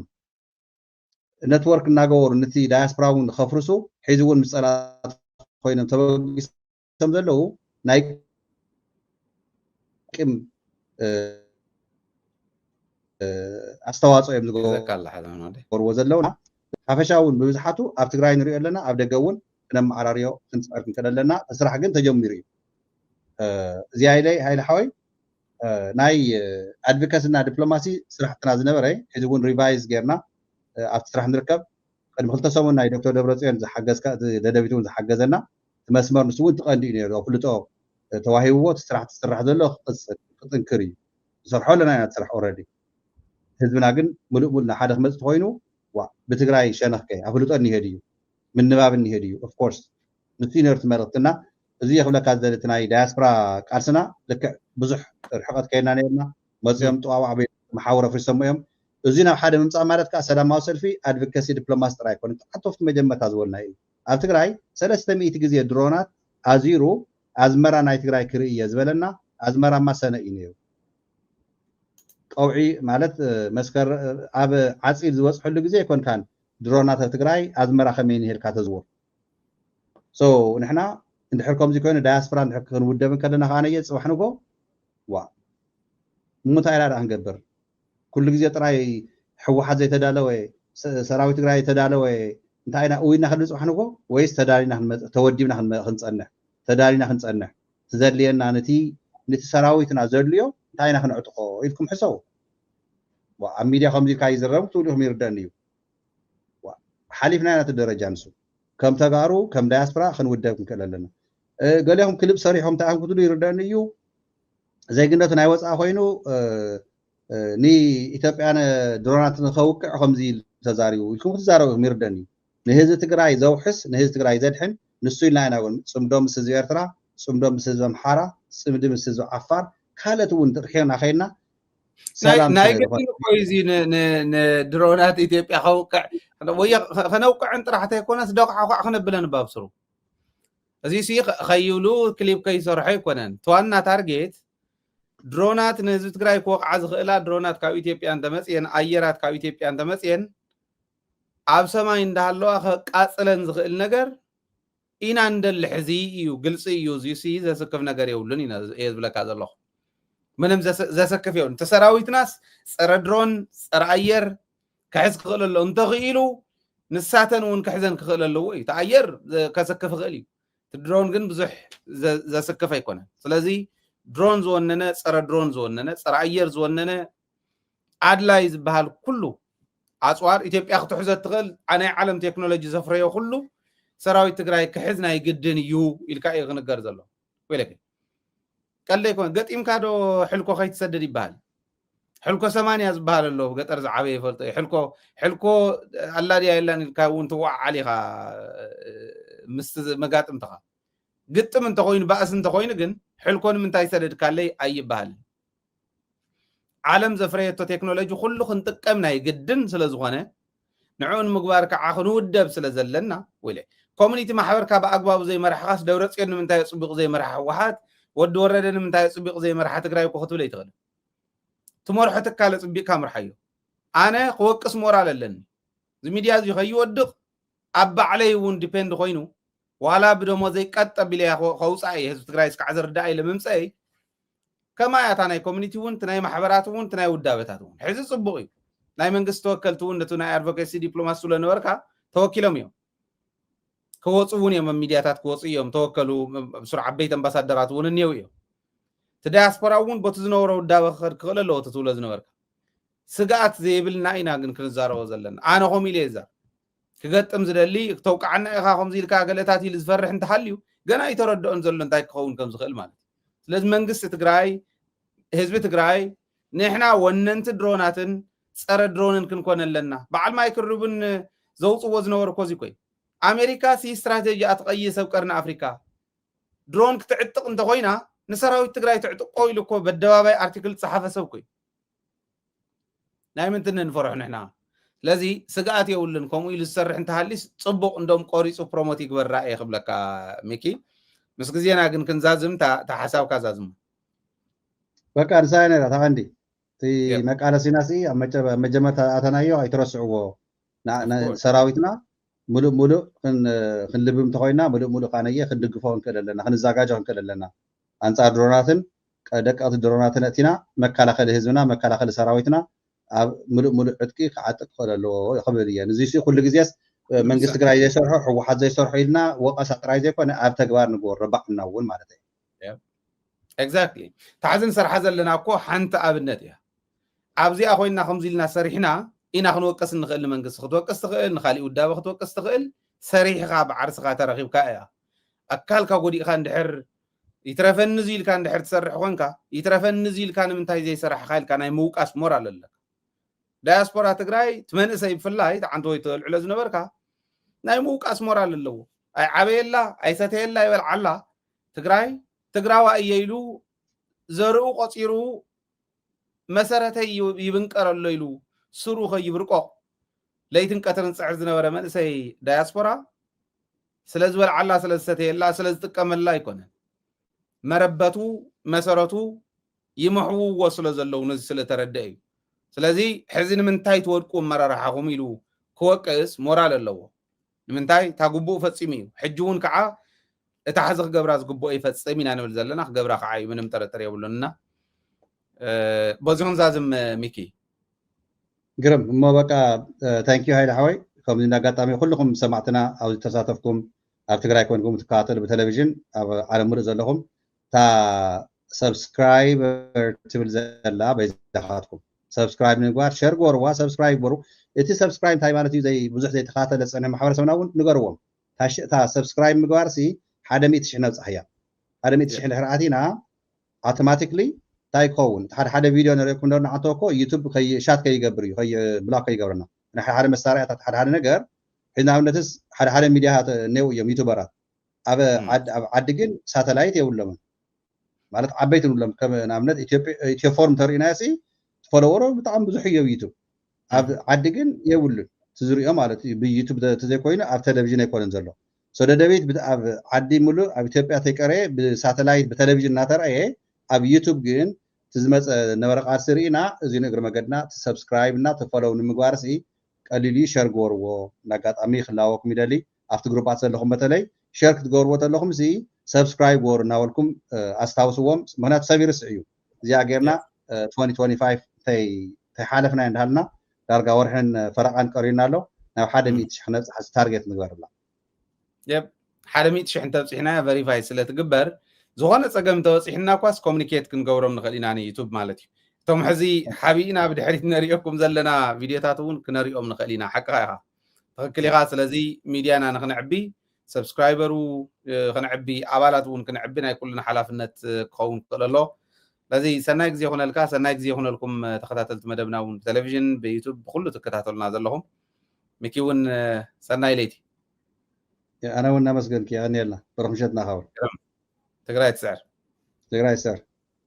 ኔትወርክ እናገበሩ ነቲ ዳያስፖራ እውን ከፍርሱ ሒዙ እውን ምፀላት ኮይኖም ተበጊሶም ዘለዉ ናይ ቂም ኣስተዋፅኦ እዮም ዝገበርዎ ዘለውና ሓፈሻውን ብብዝሓቱ ኣብ ትግራይ ንሪኦ ኣለና ኣብ ደገ እውን ክነመዓራርዮ ክንፅዕር ክንከል ኣለና ስራሕ ግን ተጀሚሩ እዩ እዚኣ ኢለይ ሃይለ ሓወይ ናይ ኣድቮኬሲና ዲፕሎማሲ ስራሕትና ዝነበረ ሕዚ እውን ሪቫይዝ ጌርና ኣብቲ ስራሕ ንርከብ ቅድሚ 2 ሰሙን ናይ ዶክተር ደብረፅዮን ዝሓገዝካ ደደቢት እውን ዝሓገዘና መስመር ንሱ እውን ትቐንዲ እዩ ነይሩ ፍልጦ ተዋሂብዎ ስራሕ ትስራሕ ዘሎ ክጥንክር እዩ ዝሰርሖ ኣለና ኢና ትስራሕ ኦልሬዲ ህዝብና ግን ሙሉእ ሙሉእ ሓደ ክመፅእ ኮይኑ بتقرأي شنخك أفلوت أني هديو من نباب أني هديو of course نتينر تمرتنا زي خبلا كذا تناي دياسبرا كارسنا لك بزح حقت كينا نيرنا مزيم طواع محاورة في السمايم زينا حدا من صامرات كسلام واصل في advocacy diplomacy راي كنت حطفت مجمع تزولنا إيه على تقرأي 300 جزية درونات أزيرو أزمرا ناي تقرأي كري يزبلنا أزمرا ما سنة إنيو قوعي مالت مسكر اب عصيل زوص حلو غزي يكون كان درونات تግራይ አዝመራ ከመይ ንሄድካ ተዝወር ሶ ንሕና እንድሕርኩም ዚ ኮይኑ ዳያስፖራ እንድሕር ውደብን ከለና ካነየ ጽባሕንጎ ዋ ሙታይራ አንገበር ኩሉ ግዜ ጥራይ ሕወሓት ዘይተዳለወ ሰራዊት ትግራይ የተዳለወ እንታይና ወይና ከሉ ጽባሕንጎ ወይስ ተዳሊና ተወዲብና ክንጸንሕ ተዳሊና ክንጸንሕ ትዘልየና ነቲ ሰራዊትና ዘልዮ እንታይና ክንዕጥቆ ኢልኩም ሕሰው ኣብ ሚድያ ከምዚ ካይ ዝረብ ትውልኩም ይርዳን እዩ ሓሊፍና ናት ደረጃ ንሱ ከም ተጋሩ ከም ዳያስፖራ ክንውደብ ክንከል ኣለና ገሊኦም ክልብ ሰሪሖም ተኣም ክትሉ ይርዳን እዩ ዘይግነቱ ናይ ወፃ ኮይኑ ኒ ኢትዮጵያ ድሮናት ንኸውቅዕ ከምዚ ተዛሪቡ ኢልኩም ክትዛረቡ ይርዳን እዩ ንህዝቢ ትግራይ ዘውሕስ ንህዝቢ ትግራይ ዘድሕን ንሱ ኢልና ኢና እውን ጽምዶ ምስ ህዝቢ ኤርትራ ጽምዶ ምስ ህዝቢ ኣምሓራ ጽምዲ ምስ ህዝቢ ዓፋር ካልኦት እውን ትርኺና ኸይና
ናይ ገድሊ ኮይዚ ንድሮናት ኢትዮጵያ ከውቅዕ ወይ ከነውቅዕን ጥራሕተ ይኮነስ ደቕዓ ኳዕ ክነብለን ባብስሩ እዚ ሲ ኸይብሉ ክሊፕ ከይሰርሖ ይኮነን ተዋና ታርጌት ድሮናት ንህዝቢ ትግራይ ክወቅዓ ዝኽእላ ድሮናት ካብ ኢትዮጵያ እንተመፅየን ኣየራት ካብ ኢትዮጵያ እንተመፅየን ኣብ ሰማይ እንዳሃለዋ ከቃፅለን ዝኽእል ነገር ኢና እንደሊ ሕዚ እዩ ግልፂ እዩ እዚ ሲ ዘስክፍ ነገር የብሉን ኢና እየ ዝብለካ ዘለኹ ምንም ዘሰክፍ የብሉን ተሰራዊትናስ ፀረ ድሮን ፀረ ኣየር كحز كخل له أنت غيلو نساتن ون كحزن كخل له وي تأير كسكف غلي الدرون جن بزح ز سكف يكونه سلازي درون زوننا صار درون زوننا صار أير زوننا عدلايز بهال كله أسوار إثيوبيا أخذ حزت تغل أنا عالم تكنولوجيا زفرية كله سراوي تقرأي كحزنا يقدن يو الكائن غنقر زلوا ولكن قال لي يكون قد إمكانه حلقه خيط سددي بهال حلقو 8 زبال له قطر زعبي فلط حلقو الله دي الا نكاون توع عليها مست مقاطم تخا قطم انت خوين باس انت خوين كن حلكون من تاي سدد كالي أي بال عالم زفريتو تكنولوجي كله خنتقمنا يقدن سلازغونه نعون مغبار كعخنو ودب سلازلنا ولا كوميونيتي محور كابا أقباب زي مرح خاص دورة سكن من تاي صبيق زي مرح واحد ود وردن من تاي صبيق زي مرح تقراي كو خطو ليتغل تمرحتك كاله صبيق كامر حيو أنا قوقس مورال لن زي ميديا زي خيو ودق أبا علي ون ديبند خوينو ولا بدو ما زي كات بلي خوص أي هز تقراي سكعزر داي لممسأي كما ياتنا كوميونيتي ون تناي محبرات ون تناي ودابتات ون حيز صبوي ناي منغس توكلتو ون تناي ادفوكاسي دبلوماسي لنوركا توكيلوم يوم كوصون يوم ميدياتات كوصي يوم توكلو بسرعه بيت امباسادرات ون نيو يوم تدياسبورا ون بوتزنورو ودابخر كللو تتولو زنوركا سغات زيبلنا اينا غن كنزارو زلن انا خومي ليزا كغطم زدلي توقعنا اخا خمزيلكا غلطاتي لزفرح انت حليو غنا يتردون زلن انتاي كون كم زخل مالت لازم منغست تግራይ ህዝቢ ትግራይ ንሕና ወነንቲ ድሮናትን ጸረ ድሮንን ክንኮነለና በዓል ማይክሩብን ዘውጽዎ ዝነበሩ ኮዚ ኮይ አሜሪካ ሲ ስትራቴጂ አትቀይሰብ ቀርና አፍሪካ ድሮን ክትዕጥቅ እንተ ኮይና ንሰራዊት ትግራይ ትዕጥቆ ኢልኮ በደባባይ አርቲክል ጸሐፈ ሰብ ኮይ ናይ ምንትን ንፈርሕ ንሕና ስለዚ ስጋት የውልን ከምኡ ኢሉ ዝሰርሕ እንተሃሊስ ጽቡቅ እንደም ቆሪጹ ፕሮሞት ይግበር ራእይ ይኽብለካ ሚኪ مس غزينا ግን ክንዛዝም ተሐሳብ ካዛዝም
በቃ ርሳይነ ታንዲ ቲ መቃለ ሲናሲ መጀመርታ አተናዮ አይተረስዑዎ ሰራዊትና ሙሉ ክንልብም ተኮይና ሙሉ ቃነየ ክንድግፈውን ከለለና ክንዛጋጀውን ከለለና አንጻር ድሮናትን ቀደቀት ድሮናትን እቲና መከላከል ህዝብና መከላከል ሰራዊትና ሙሉ ዕጥቂ ከዓጥቅ ከለሎ ይخبل እየ ንዚሲ ኩሉ ግዜስ መንግስት ትግራይ ዘይሰርሑ ሕወሓት ዘይሰርሑ ኢልና ወቀሳ ጥራይ ዘይኮነ ኣብ ተግባር ንግበር ረባዕና እውን ማለት እዩ
ኤግዛክትሊ ታሕዝን ሰርሓ ዘለና እኮ ሓንቲ ኣብነት እያ ኣብዚኣ ኮይና ከምዚልና ሰሪሕና ኢና ክንወቀስ ንኽእል መንግስቲ ክትወቀስ ትኽእል ንኻሊእ ውዳበ ክትወቀስ ትኽእል ሰሪሕኻ ብዓርስኻ ተረኺብካ እያ ኣካልካ ጎዲእካ እንድሕር ይትረፈኒ ዚ ኢልካ እንድሕር ትሰርሕ ኮንካ ይትረፈኒ ዚ ኢልካ ንምንታይ ዘይሰራሕካ ኢልካ ናይ ምውቃስ ሞራል ኣለካ ዳያስፖራ ትግራይ ትመንእሰይ ብፍላይ ተዓንተ ወይ ትልዕሎ ዝነበርካ ናይ ምውቃስ ሞራል ኣለዎ ኣይ ዓበየላ ኣይሰተየላ ይበልዓላ ትግራይ ትግራዋ እየኢሉ ዘርኡ ቆፂሩ መሰረተይ ይብንቀረሎ ኢሉ ስሩ ከይብርቆ ለይትን ቀትርን ጽዕር ዝነበረ መንእሰይ ዳያስፖራ ስለዝበልዓላ ስለዝሰተየላ ስለዝጥቀመላ ኣይኮነን መረበቱ መሰረቱ ይምሕውዎ ስለ ዘለው ነዚ ስለተረድአ እዩ ስለዚ ሕዚ ንምንታይ ትወድቁ መራርሓኹም ኢሉ ክወቅስ ሞራል ኣለዎ ንምንታይ ታግቡኡ ፈፂሙ እዩ ሕጂ እውን ከዓ እታ ሕዚ ክገብራ ዝግብኦ ይፈፅም ኢና ንብል ዘለና ክገብራ ከዓ እዩ ምንም ጥርጥር የብሉንና በዚሁን ዛዝም ሚኪ
ግርም እሞ በቃ ታንኪዩ ሃይለ ሓወይ ከምዚ ኣጋጣሚ ኩልኩም ሰማዕትና ኣብ ተሳተፍኩም ኣብ ትግራይ ኮንኩም ትከታተሉ ብቴሌቪዥን ኣብ ዓለም ሙሉእ ዘለኹም ታ ሰብስክራይበር ትብል ዘላ በይዛኻትኩም ሰብስክራይብ ንግባር ሸር ጎርዋ ሰብስክራይብ ጎሩ እቲ ሰብስክራይብ እንታይ ማለት እዩ ዘይ ብዙሕ ዘይተኸታተለ ዝፀንሕ ማሕበረሰብና እውን ንገርዎም ታሽእታ ሰብስክራይብ ምግባር ሲ 100,000 ነብፅሕ እያ 100,000 ድሕሪ ኣቲና ኣውቶማቲክሊ እንታይ ይኸውን ሓደ ቪድዮ ንሪእኩም ዶ ንዓንተ እኮ ዩቱብ ሻት ከይገብር እዩ ብሎክ ከይገብረና ሓደ መሳርያታት ሓደ ነገር ሕዚ ንኣብነትስ ሓደ ሚድያታት እኔው እዮም ዩቱበራት ኣብ ዓዲ ግን ሳተላይት የብሎምን ማለት ዓበይቲ ንብሎም ከም ንኣብነት ኢትዮፎርም ተሪእናዮ ሲ ፎሎወሮ ብጣዕሚ ብዙሕ እዮም ዩቱብ ኣብ ዓዲ ግን የብሉን ትዝሪኦ ማለት እዩ ብዩቱብ ተዘይኮይኑ ኣብ ቴሌቪዥን ኣይኮነን ዘሎ ሰደደቤት ኣብ ዓዲ ሙሉእ ኣብ ኢትዮጵያ ተይቀረየ ብሳተላይት ብቴሌቪዥን እናተረአየ ኣብ ዩቱብ ግን ትዝመፀ ነበረ ቃልሲ ርኢና እዚ ንእግሪ መገድና ትሰብስክራይብ እና ትፈሎው ንምግባር ሲ ቀሊሉ ሸር ገርዎ ናጋጣሚ ክላወኩም ይደሊ ኣብቲ ግሩፓት ዘለኹም በተለይ ሸር ክትገብርዎ ዘለኹም ሲ ሰብስክራይብ ገሩ እናበልኩም ኣስታውስዎም ምክንያቱ ሰብ ይርስዕ እዩ እዚኣ ጌርና 2025 ተይሓለፍና እንዳሃልና ዳርጋ ወርሕን ፈረቃን ቀሪና ኣሎ ናብ 100,000 ነብፅሕ ታርጌት ንግበርላ
يب 100,000 ተብፅሕና ቨሪፋይ ስለትግበር ዝኾነ ፀገም ተወፂሕና ኳስ ኮሙኒኬት ክንገብሮም ንኽእል ኢና ዩቱብ ማለት እዩ እቶም ሕዚ ሓቢእና ብድሕሪት ነሪኦኩም ዘለና ቪድዮታት እውን ክነሪኦም ንኽእል ኢና ሓቂኻ ኢኻ ትኽክል ኢኻ ስለዚ ሚድያና ንክንዕቢ ሰብስክራይበሩ ክንዕቢ ኣባላት እውን ክንዕቢ ናይ ኩልና ሓላፍነት ክኸውን ክኽእል ኣሎ ስለዚ ሰናይ ግዜ ይኹነልካ ሰናይ ግዜ ይኹነልኩም ተኸታተልቲ መደብና እውን ብቴሌቪዥን ብዩቱብ ብኩሉ ትከታተሉና ዘለኹም ሚኪ እውን ሰናይ ለይቲ
أنا ونا مسجن كي أنا يلا برمجتنا خاور
تقرأ تسعر
ትግራይ ሰር